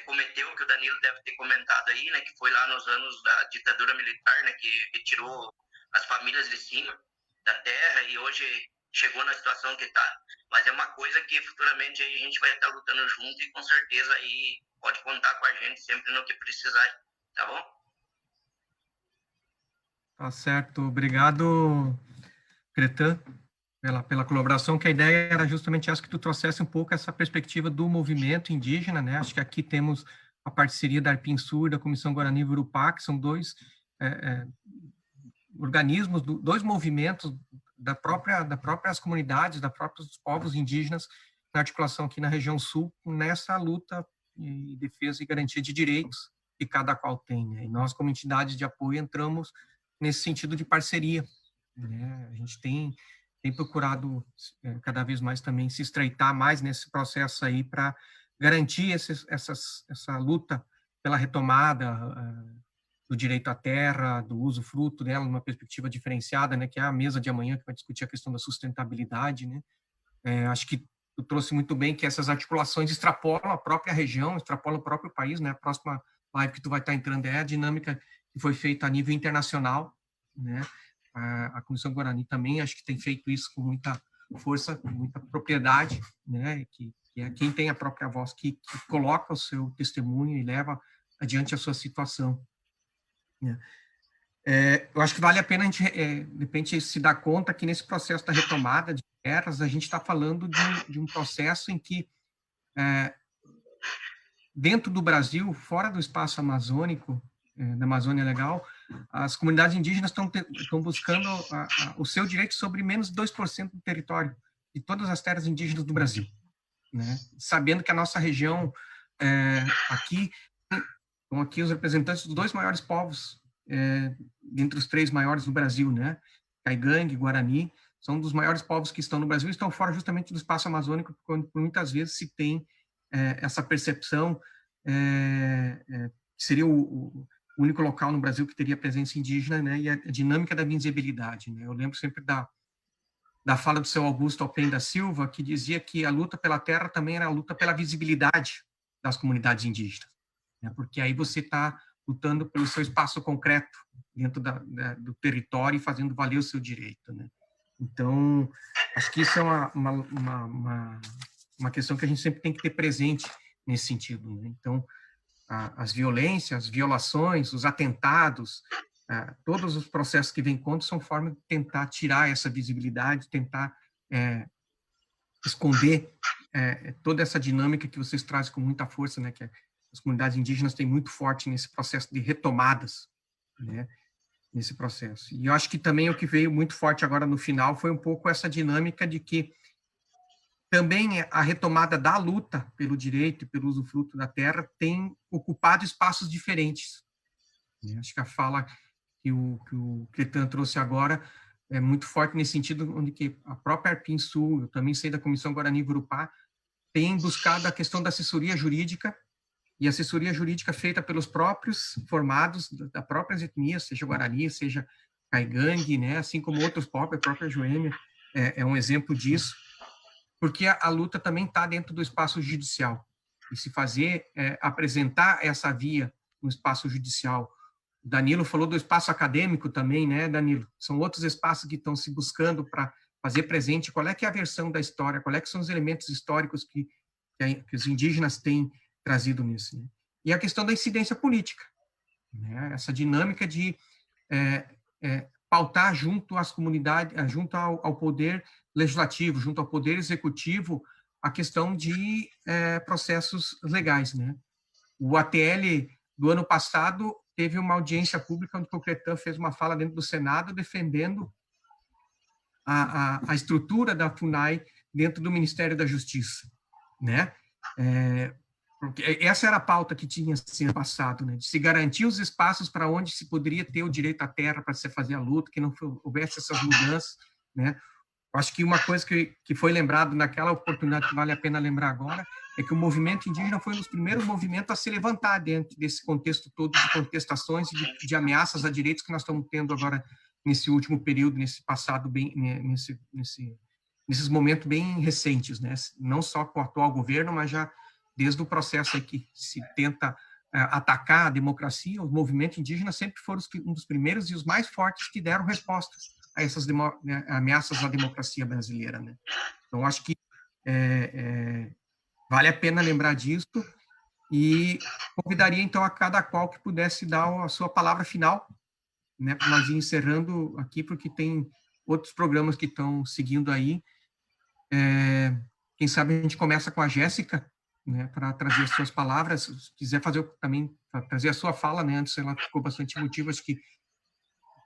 cometeu, que o Danilo deve ter comentado aí, né, que foi lá nos anos da ditadura militar, né, que retirou as famílias de cima da terra e hoje chegou na situação que está. Mas é uma coisa que futuramente a gente vai estar lutando junto e com certeza aí pode contar com a gente sempre no que precisar, tá bom? Tá certo. Obrigado, Cretan, pela colaboração, que a ideia era justamente essa, que tu trouxesse um pouco essa perspectiva do movimento indígena, né? Acho que aqui temos a parceria da Arpinsul e da Comissão Guarani-Urupá, que são dois organismos, dois movimentos das próprias comunidades, dos próprios povos indígenas, na articulação aqui na região sul, nessa luta e defesa e garantia de direitos que cada qual tem, né? E nós, como entidades de apoio, entramos nesse sentido de parceria, né? A gente tem procurado cada vez mais também se estreitar mais nesse processo aí para garantir essa luta pela retomada do direito à terra, do uso-fruto dela, numa perspectiva diferenciada, né, que é a mesa de amanhã, que vai discutir a questão da sustentabilidade, né? Acho que tu trouxe muito bem que essas articulações extrapolam a própria região, extrapolam o próprio país, né? A próxima live que tu vai estar entrando é a dinâmica que foi feita a nível internacional, né? A Comissão Guarani também acho que tem feito isso com muita força, com muita propriedade, né? Que é quem tem a própria voz, que coloca o seu testemunho e leva adiante a sua situação, né? Eu acho que vale a pena a gente, de repente, se dar conta que nesse processo da retomada de terras, a gente está falando de um processo em que, dentro do Brasil, fora do espaço amazônico, da Amazônia Legal, as comunidades indígenas estão buscando o seu direito sobre menos de 2% do território de todas as terras indígenas do Brasil, né? Sabendo que a nossa região, estão aqui os representantes dos dois maiores povos, dentre os 3 maiores do Brasil, né? Caigangue, Guarani, são dos maiores povos que estão no Brasil e estão fora justamente do espaço amazônico, quando muitas vezes se tem essa percepção que seria o único local no Brasil que teria presença indígena, né? E a dinâmica da visibilidade, né? Eu lembro sempre da fala do seu Augusto Alpen da Silva, que dizia que a luta pela terra também era a luta pela visibilidade das comunidades indígenas, né? Porque aí você está lutando pelo seu espaço concreto dentro do território e fazendo valer o seu direito, né? Então, acho que isso é uma questão que a gente sempre tem que ter presente nesse sentido, né? Então, as violências, as violações, os atentados, todos os processos que vêm contra são formas de tentar tirar essa visibilidade, tentar esconder toda essa dinâmica que vocês trazem com muita força, né? Que as comunidades indígenas têm muito forte nesse processo de retomadas, né? Nesse processo. E eu acho que também o que veio muito forte agora no final foi um pouco essa dinâmica de que também a retomada da luta pelo direito e pelo usufruto da terra tem ocupado espaços diferentes. Acho que a fala que o Cretan trouxe agora é muito forte nesse sentido, onde que a própria Arpinsul, eu também sei da Comissão Guarani-Urupá, tem buscado a questão da assessoria jurídica, e assessoria jurídica feita pelos próprios formados da própria etnia, seja Guarani, seja Caigangue, né, assim como outros povos, a própria Joêmia é um exemplo disso, porque a luta também está dentro do espaço judicial. E se fazer, apresentar essa via no espaço judicial. O Danilo falou do espaço acadêmico também, né, Danilo? São outros espaços que estão se buscando para fazer presente qual é que é a versão da história, qual é que são os elementos históricos que os indígenas têm trazido nisso. Né? E a questão da incidência política, né? Essa dinâmica de pautar junto às comunidades, junto ao poder legislativo, junto ao poder executivo, a questão de processos legais, né? O ATL do ano passado teve uma audiência pública onde o Cretã fez uma fala dentro do Senado defendendo a estrutura da FUNAI dentro do Ministério da Justiça, né? Porque essa era a pauta que tinha sido passado, né? De se garantir os espaços para onde se poderia ter o direito à terra para se fazer a luta, que não houvesse essas mudanças, né? Acho que uma coisa que foi lembrado naquela oportunidade, que vale a pena lembrar agora, é que o movimento indígena foi um dos primeiros movimentos a se levantar dentro desse contexto todo de contestações e de ameaças a direitos que nós estamos tendo agora nesse último período, nesse passado, nesses momentos bem recentes, né? Não só com o atual governo, mas já desde o processo aí que se tenta atacar a democracia, os movimentos indígenas sempre foram um dos primeiros e os mais fortes que deram respostas a essas ameaças à democracia brasileira, né? Então, acho que vale a pena lembrar disso e convidaria, então, a cada qual que pudesse dar a sua palavra final, né, para nós ir encerrando aqui, porque tem outros programas que estão seguindo aí. Quem sabe a gente começa com a Jéssica, né, para trazer as suas palavras. Se quiser fazer também, trazer a sua fala, né, antes ela ficou bastante emotiva, acho que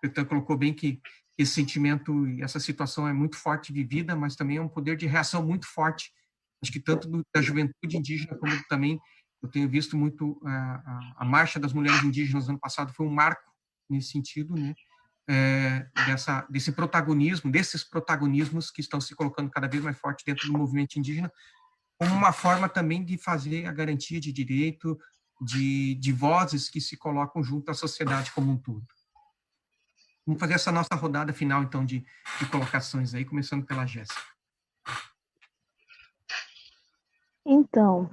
você colocou bem que esse sentimento e essa situação é muito forte vivida, mas também é um poder de reação muito forte. Acho que tanto da juventude indígena, como também eu tenho visto muito a Marcha das Mulheres Indígenas no ano passado foi um marco nesse sentido, né? Desse protagonismo, desses protagonismos que estão se colocando cada vez mais forte dentro do movimento indígena, como uma forma também de fazer a garantia de direito, de vozes que se colocam junto à sociedade como um todo. Vamos fazer essa nossa rodada final, então, de colocações aí, começando pela Jéssica. Então,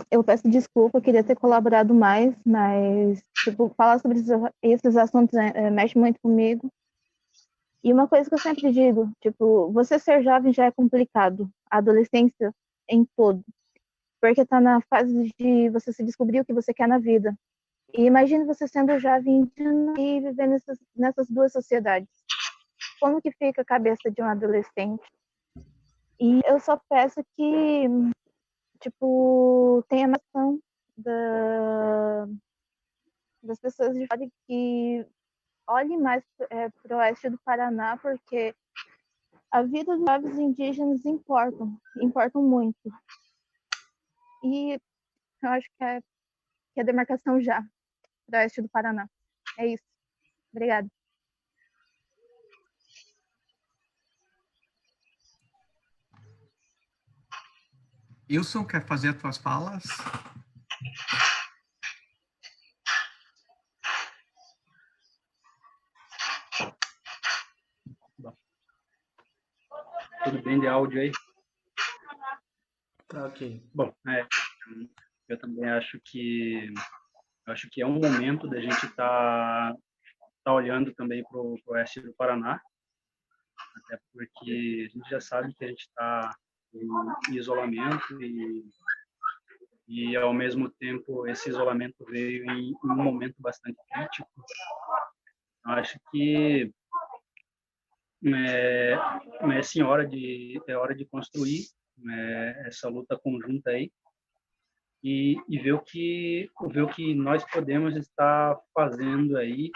eu peço desculpa, eu queria ter colaborado mais, mas, tipo, falar sobre esses assuntos mexe muito comigo. E uma coisa que eu sempre digo, tipo, você ser jovem já é complicado, a adolescência em todo, porque tá na fase de você se descobrir o que você quer na vida. E imagine você sendo jovem indígena e vivendo nessas duas sociedades. Como que fica a cabeça de um adolescente? E eu só peço que, tipo, tenha noção das pessoas de fora que olhem mais para o oeste do Paraná, porque a vida dos jovens indígenas importam muito. E eu acho que é a demarcação já, para o oeste do Paraná. É isso. Obrigada. Wilson, quer fazer as tuas falas? Tudo bem de áudio aí? Tá ok. Bom, eu também acho que é um momento da gente tá olhando também para o oeste do Paraná, até porque a gente já sabe que a gente está em isolamento e ao mesmo tempo esse isolamento veio em um momento bastante crítico. Eu acho que é hora de construir essa luta conjunta aí e ver o que nós podemos estar fazendo aí,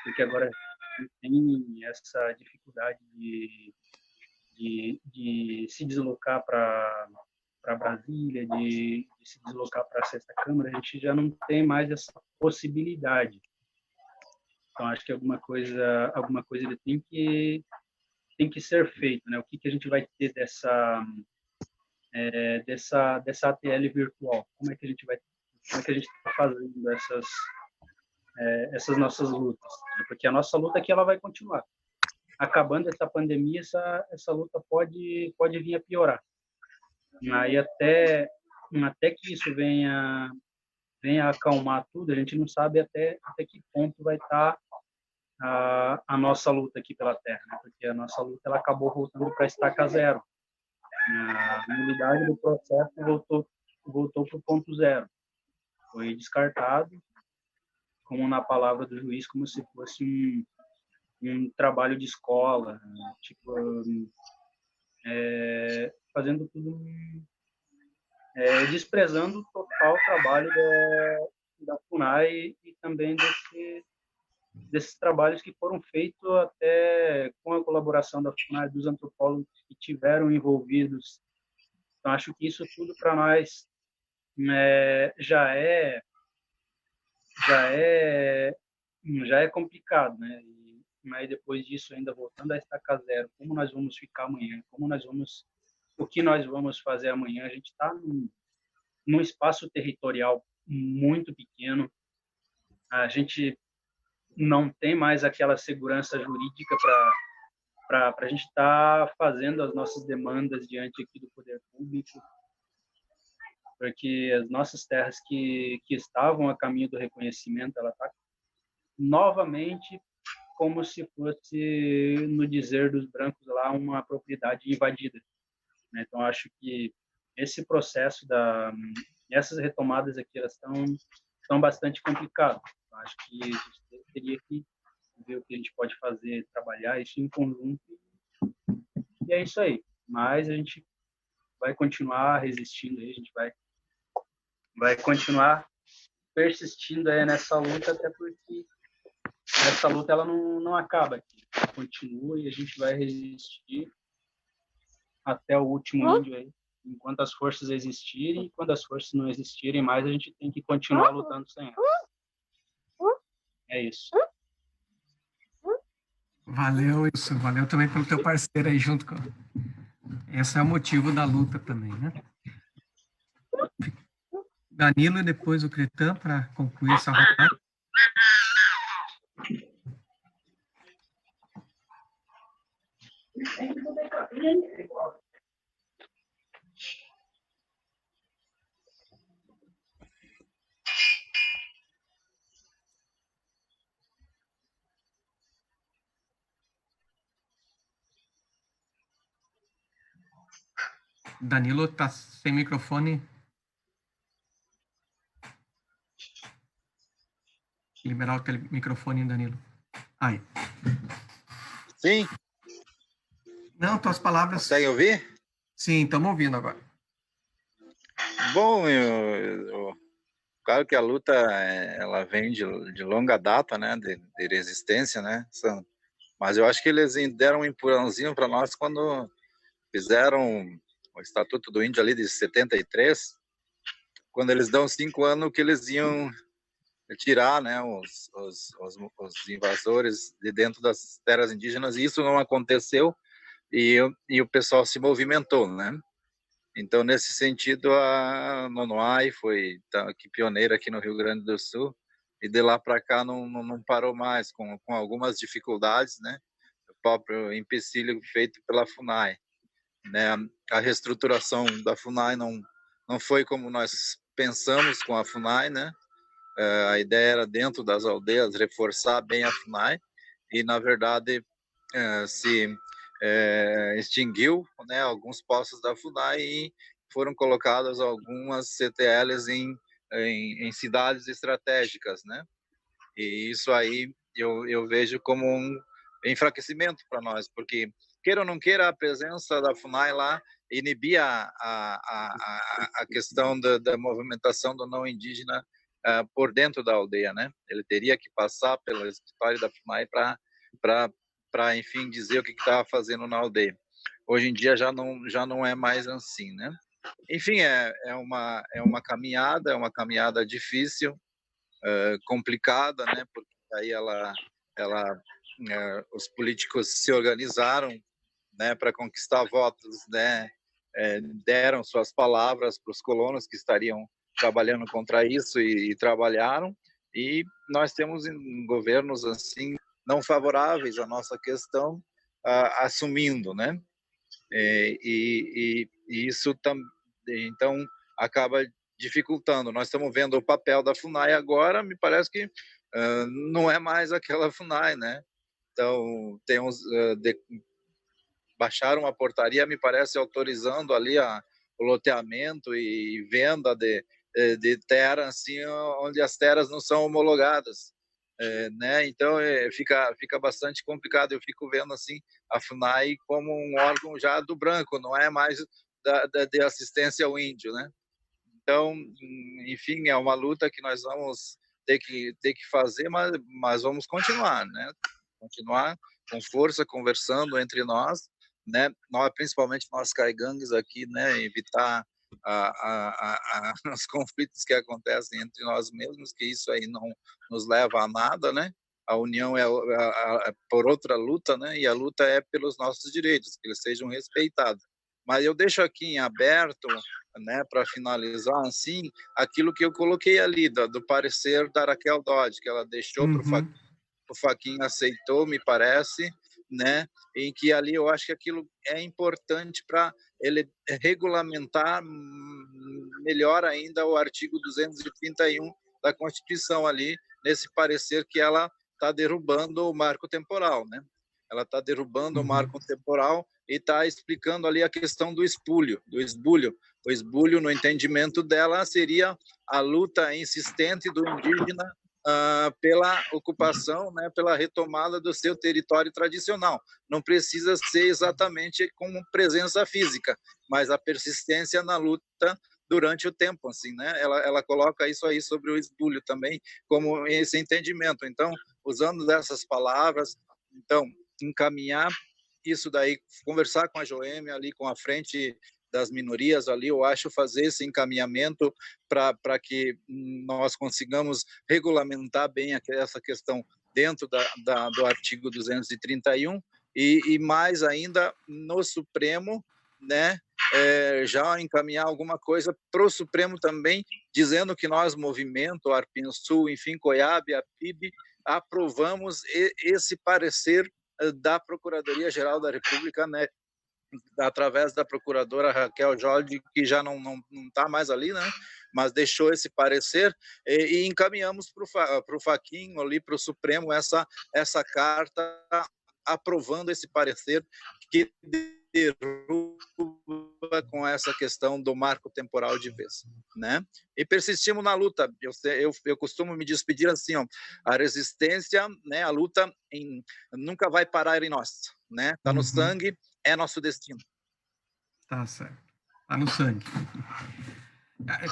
porque agora a gente tem essa dificuldade de se deslocar para Brasília, de se deslocar para a Sexta Câmara, a gente já não tem mais essa possibilidade. Então, acho que alguma coisa ele tem que ser feito, né? O que a gente vai ter dessa ATL virtual? Como é que a gente está fazendo essas nossas lutas? Porque a nossa luta aqui ela vai continuar. acabando essa pandemia, essa luta pode vir a piorar. Aí até que isso venha acalmar tudo, a gente não sabe até que ponto vai estar a nossa luta aqui pela Terra, né? Porque a nossa luta ela acabou voltando para a estaca zero. A nulidade do processo voltou para o ponto zero. Foi descartado, como na palavra do juiz, como se fosse um trabalho de escola, né? Tipo, fazendo tudo, desprezando o total trabalho da FUNAI e também desses trabalhos que foram feitos até com a colaboração da FUNAI, dos antropólogos que tiveram envolvidos. Então, acho que isso tudo para nós já é complicado, né? Mas depois disso, ainda voltando a estaca zero, como nós vamos ficar amanhã? O que nós vamos fazer amanhã? A gente está num espaço territorial muito pequeno. A gente não tem mais aquela segurança jurídica para a gente estar fazendo as nossas demandas diante aqui do poder público, porque as nossas terras que estavam a caminho do reconhecimento, ela está novamente como se fosse, no dizer dos brancos lá, uma propriedade invadida. Então, acho que esse processo essas retomadas aqui, elas estão bastante complicadas. Acho que a gente teria que ver o que a gente pode fazer, trabalhar isso em conjunto. E é isso aí. Mas a gente vai continuar resistindo, a gente vai continuar persistindo aí nessa luta, até porque essa luta ela não acaba aqui. Ela continua e a gente vai resistir até o último índio aí. Enquanto as forças existirem, e quando as forças não existirem mais, a gente tem que continuar lutando sem elas. É isso. Valeu, isso. Valeu também pelo teu parceiro aí junto com... Esse é o motivo da luta também, né? Danilo e depois o Cretan para concluir essa rodada. Danilo está sem microfone. Liberar o microfone, Danilo. Aí. Sim? Não, tuas palavras... Consegue ouvir? Sim, estamos ouvindo agora. Bom, claro que a luta ela vem de longa data, né, de resistência, né, mas eu acho que eles deram um empurrãozinho para nós quando fizeram o Estatuto do Índio ali de 73, quando eles dão 5 anos que eles iam tirar, né, os invasores de dentro das terras indígenas, e isso não aconteceu, e o pessoal se movimentou, né. Então, nesse sentido, a Nonoai foi aqui pioneira aqui no Rio Grande do Sul, e de lá para cá não parou mais, com algumas dificuldades, né? O próprio empecilho feito pela FUNAI, né? A reestruturação da FUNAI não foi como nós pensamos com a FUNAI, né? A ideia era, dentro das aldeias, reforçar bem a FUNAI, e, na verdade, se extinguiu, né, alguns postos da FUNAI e foram colocadas algumas CTLs em cidades estratégicas, né? E isso aí eu vejo como um enfraquecimento para nós, porque, queira ou não queira, a presença da FUNAI lá inibia a questão da movimentação do não indígena por dentro da aldeia, né? Ele teria que passar pelo escritório da FUNAI para, enfim, dizer o que estava fazendo na aldeia. Hoje em dia já não é mais assim, né? Enfim, é uma caminhada difícil, complicada, né? Porque aí os políticos se organizaram, né, para conquistar votos, né? Deram suas palavras para os colonos que estariam trabalhando contra isso e trabalharam, e nós temos governos assim não favoráveis à nossa questão, assumindo, né? E isso então acaba dificultando. Nós estamos vendo o papel da FUNAI agora, me parece que não é mais aquela FUNAI, né? Então, baixaram uma portaria, me parece, autorizando ali o loteamento e venda de terra, assim, onde as terras não são homologadas. Né? Então, fica bastante complicado. Eu fico vendo assim a FUNAI como um órgão já do branco, não é mais de assistência ao índio, né? Então, enfim, é uma luta que nós vamos ter que fazer, mas vamos continuar, né? Continuar com força, conversando entre nós, né? Principalmente nós caigangues aqui, né? Evitar os conflitos que acontecem entre nós mesmos, que isso aí não nos leva a nada, né? A união é por outra luta, né? E a luta é pelos nossos direitos, que eles sejam respeitados. Mas eu deixo aqui em aberto, né, para finalizar, assim, aquilo que eu coloquei ali, do parecer da Raquel Dodge, que ela deixou para o Fachin aceitou, me parece, né, em que ali eu acho que aquilo é importante para ele regulamentar melhor ainda o artigo 231 da Constituição ali, nesse parecer que ela está derrubando o marco temporal, né? Ela está derrubando o marco temporal e está explicando ali a questão do espúlio, do esbulho. O esbulho, no entendimento dela, seria a luta insistente do indígena pela ocupação, né, pela retomada do seu território tradicional. Não precisa ser exatamente como presença física, mas a persistência na luta durante o tempo, assim, né? Ela coloca isso aí sobre o esbulho também, como esse entendimento. Então, usando dessas palavras, então, encaminhar isso daí, conversar com a Joêmia ali, com a frente das minorias ali, eu acho, fazer esse encaminhamento para que nós consigamos regulamentar bem essa questão dentro do artigo 231 e mais ainda no Supremo, né, já encaminhar alguma coisa para o Supremo também, dizendo que nós, movimento, Arpinsul, enfim, COIAB, a PIB, aprovamos esse parecer da Procuradoria-Geral da República, né, através da procuradora Raquel Jorge, que já não está mais ali, né, mas deixou esse parecer, e encaminhamos para o Fachin, ali para o Supremo, essa carta aprovando esse parecer que derruba com essa questão do marco temporal de vez, né? E persistimos na luta. Eu costumo me despedir assim, ó, a resistência, né, a luta nunca vai parar em nós, né? Tá no sangue, é nosso destino. Tá certo. Tá no sangue.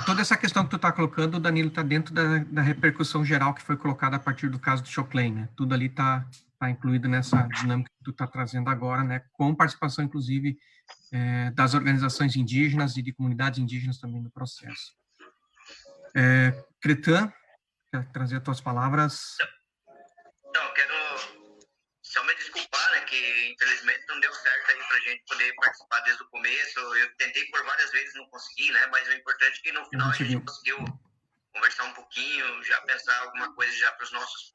Toda essa questão que tu tá colocando, Danilo, tá dentro da repercussão geral que foi colocada a partir do caso do Choclen, né? Tudo ali tá incluído nessa dinâmica que tu tá trazendo agora, né? Com participação, inclusive, das organizações indígenas e de comunidades indígenas também no processo. Cretan, quer trazer as tuas palavras? Não, eu quero só me desculpar, né, que infelizmente não deu certo aí pra gente poder participar desde o começo. Eu tentei por várias vezes, não consegui, né, mas o importante é que no final a gente conseguiu conversar um pouquinho, já pensar alguma coisa já para os nossos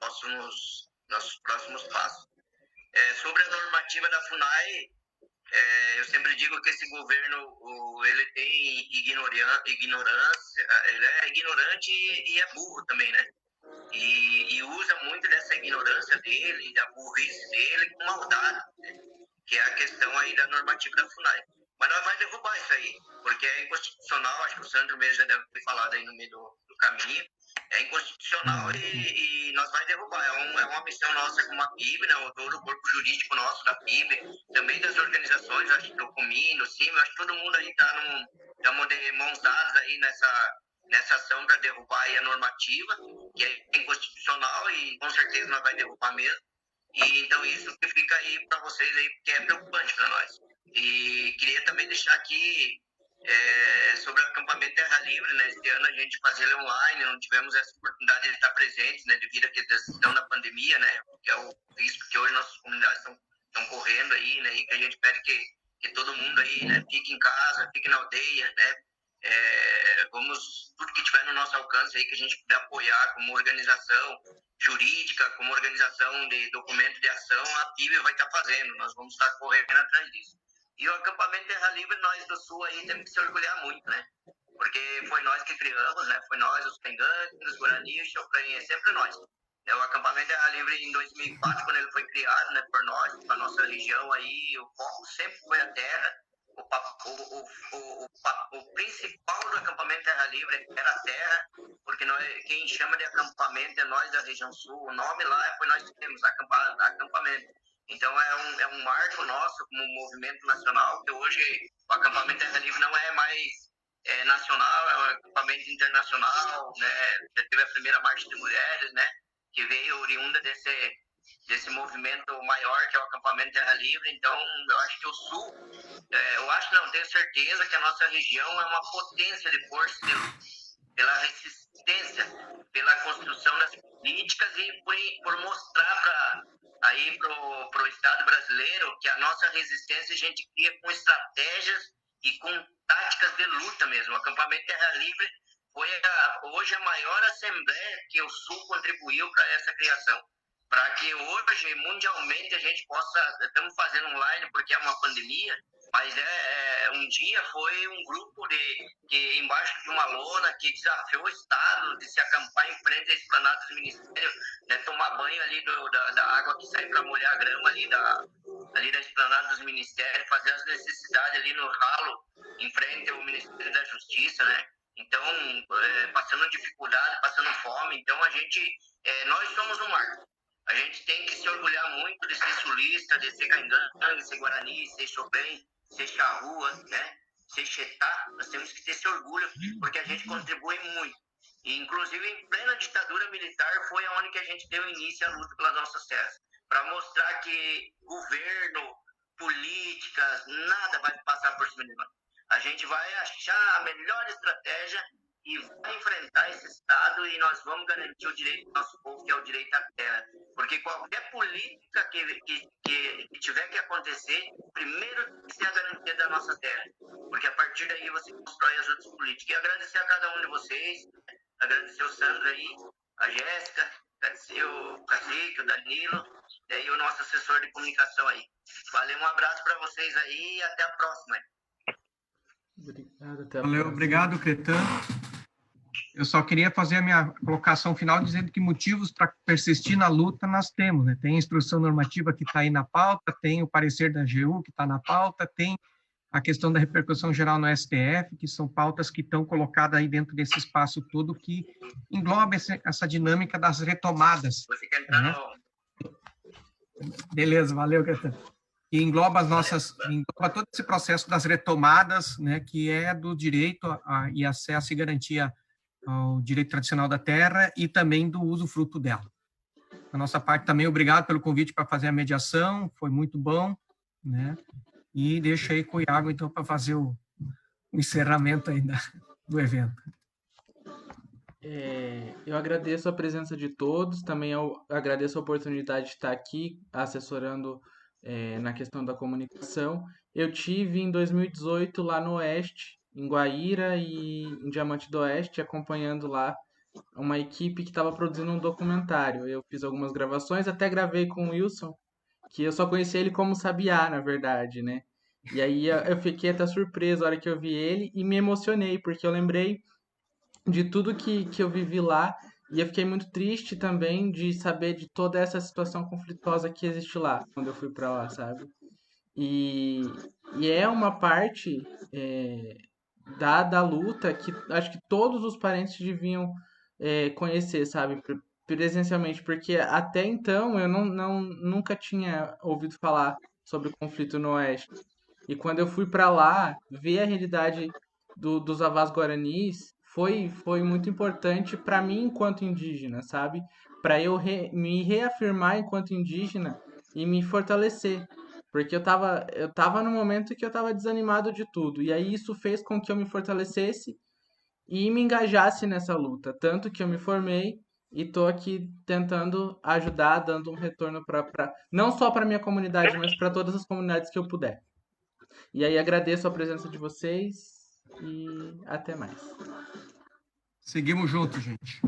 próximos passos. Sobre a normativa da FUNAI, eu sempre digo que esse governo ele tem ignorância, ele é ignorante e é burro também, né? E usa muito dessa ignorância dele, da burrice dele com maldade, né? Que é a questão aí da normativa da FUNAI. Mas nós vamos derrubar isso aí, porque é inconstitucional, acho que o Sandro mesmo já deve ter falado aí no meio do caminho, é inconstitucional e nós vamos derrubar. É uma missão nossa como a PIB, né, todo o corpo jurídico nosso da PIB, também das organizações, acho que do Comim, do CIM, acho que todo mundo aí estamos de mãos dadas aí nessa ação para derrubar aí a normativa, que é inconstitucional e com certeza nós vamos derrubar mesmo. E então isso que fica aí para vocês aí, que é preocupante para nós. E queria também deixar aqui sobre o acampamento Terra Livre, né? Este ano a gente fazia ele online, não tivemos essa oportunidade de estar presentes, né? Devido à questão da pandemia, né? Que é o risco que hoje nossas comunidades estão correndo aí, né? E que a gente pede que todo mundo aí, né? Fique em casa, fique na aldeia, né? Vamos, tudo que tiver no nosso alcance aí, que a gente puder apoiar como organização jurídica, como organização de documento de ação, a PIB vai estar fazendo. Nós vamos estar correndo atrás disso. E o acampamento Terra Livre, nós do Sul aí temos que se orgulhar muito, né? Porque foi nós que criamos, né? Foi nós, os Pengantes, os Guarani, os Chocranhas, é sempre nós. O acampamento Terra Livre, em 2004, quando ele foi criado, né, por nós, para nossa região aí, o foco sempre foi a terra. O principal do acampamento Terra Livre era a terra, porque quem chama de acampamento é nós da região sul. O nome lá foi nós que temos, acampamento. Então é um marco nosso como movimento nacional, que hoje o acampamento Terra Livre não é mais nacional, é um acampamento internacional, né? Já teve a primeira marcha de mulheres, né? Que veio oriunda desse movimento maior que é o acampamento Terra Livre. Então eu acho que o Sul, tenho certeza que a nossa região é uma potência de força pela resistência, pela construção das políticas e por mostrar para o Estado brasileiro que a nossa resistência a gente cria com estratégias e com táticas de luta mesmo. O acampamento Terra Livre foi hoje a maior assembleia que o Sul contribuiu para essa criação. Para que hoje, mundialmente, a gente possa... Estamos fazendo online porque é uma pandemia, mas um dia foi um grupo que embaixo de uma lona que desafiou o Estado de se acampar em frente à esplanada dos ministérios, né, tomar banho ali da água que sai para molhar a grama ali da esplanada dos ministérios, fazer as necessidades ali no ralo, em frente ao Ministério da Justiça, né? Então, passando dificuldade, passando fome. Então, nós somos um marco. A gente tem que se orgulhar muito de ser sulista, de ser Cangangue, ser Guarani, ser Chopin, ser Charrua, né? Ser Chetá. Nós temos que ter esse orgulho, porque a gente contribui muito. E, inclusive, em plena ditadura militar, foi onde que a gente deu início à luta pelas nossas terras. Para mostrar que governo, políticas, nada vai passar por cima de nós. A gente vai achar a melhor estratégia e vai enfrentar esse Estado e nós vamos garantir o direito do nosso povo, que é o direito à terra. Porque qualquer política que tiver que acontecer, primeiro tem que ser a garantia da nossa terra. Porque a partir daí você constrói as outras políticas. E agradecer a cada um de vocês, agradecer o Sandro aí, a Jéssica, agradecer o Cacique, o Danilo, e o nosso assessor de comunicação aí. Valeu, um abraço para vocês aí e até a próxima. Obrigado, até a Valeu, próxima. obrigado, Cretan. Eu só queria fazer a minha colocação final dizendo que motivos para persistir na luta nós temos, né? Tem a instrução normativa que está aí na pauta, tem o parecer da AGU que está na pauta, tem a questão da repercussão geral no STF, que são pautas que estão colocadas aí dentro desse espaço todo que engloba essa dinâmica das retomadas. Você quer entrar né? no... Beleza, valeu, Cretan. Que engloba engloba todo esse processo das retomadas, né, que é do direito e acesso e garantia ao direito tradicional da terra e também do usufruto dela. Da nossa parte também, obrigado pelo convite para fazer a mediação, foi muito bom, né? E deixo aí com o Iago, então, para fazer o encerramento aí do evento. Eu agradeço a presença de todos, também eu agradeço a oportunidade de estar aqui assessorando na questão da comunicação. Eu tive em 2018 lá no Oeste, em Guaíra e em Diamante do Oeste, acompanhando lá uma equipe que estava produzindo um documentário. Eu fiz algumas gravações, até gravei com o Wilson, que eu só conheci ele como Sabiá, na verdade, né? E aí eu fiquei até surpreso na hora que eu vi ele e me emocionei, porque eu lembrei de tudo que eu vivi lá e eu fiquei muito triste também de saber de toda essa situação conflituosa que existe lá, quando eu fui para lá, sabe? E é uma parte da luta que acho que todos os parentes deviam conhecer, sabe? Presencialmente, porque até então eu nunca tinha ouvido falar sobre o conflito no Oeste. E quando eu fui para lá, ver a realidade dos Avás Guaranis foi muito importante para mim enquanto indígena, sabe? Para eu me reafirmar enquanto indígena e me fortalecer. Porque eu tava no momento que eu tava desanimado de tudo. E aí isso fez com que eu me fortalecesse e me engajasse nessa luta. Tanto que eu me formei e tô aqui tentando ajudar, dando um retorno não só para minha comunidade, mas para todas as comunidades que eu puder. E aí agradeço a presença de vocês e até mais. Seguimos juntos, gente.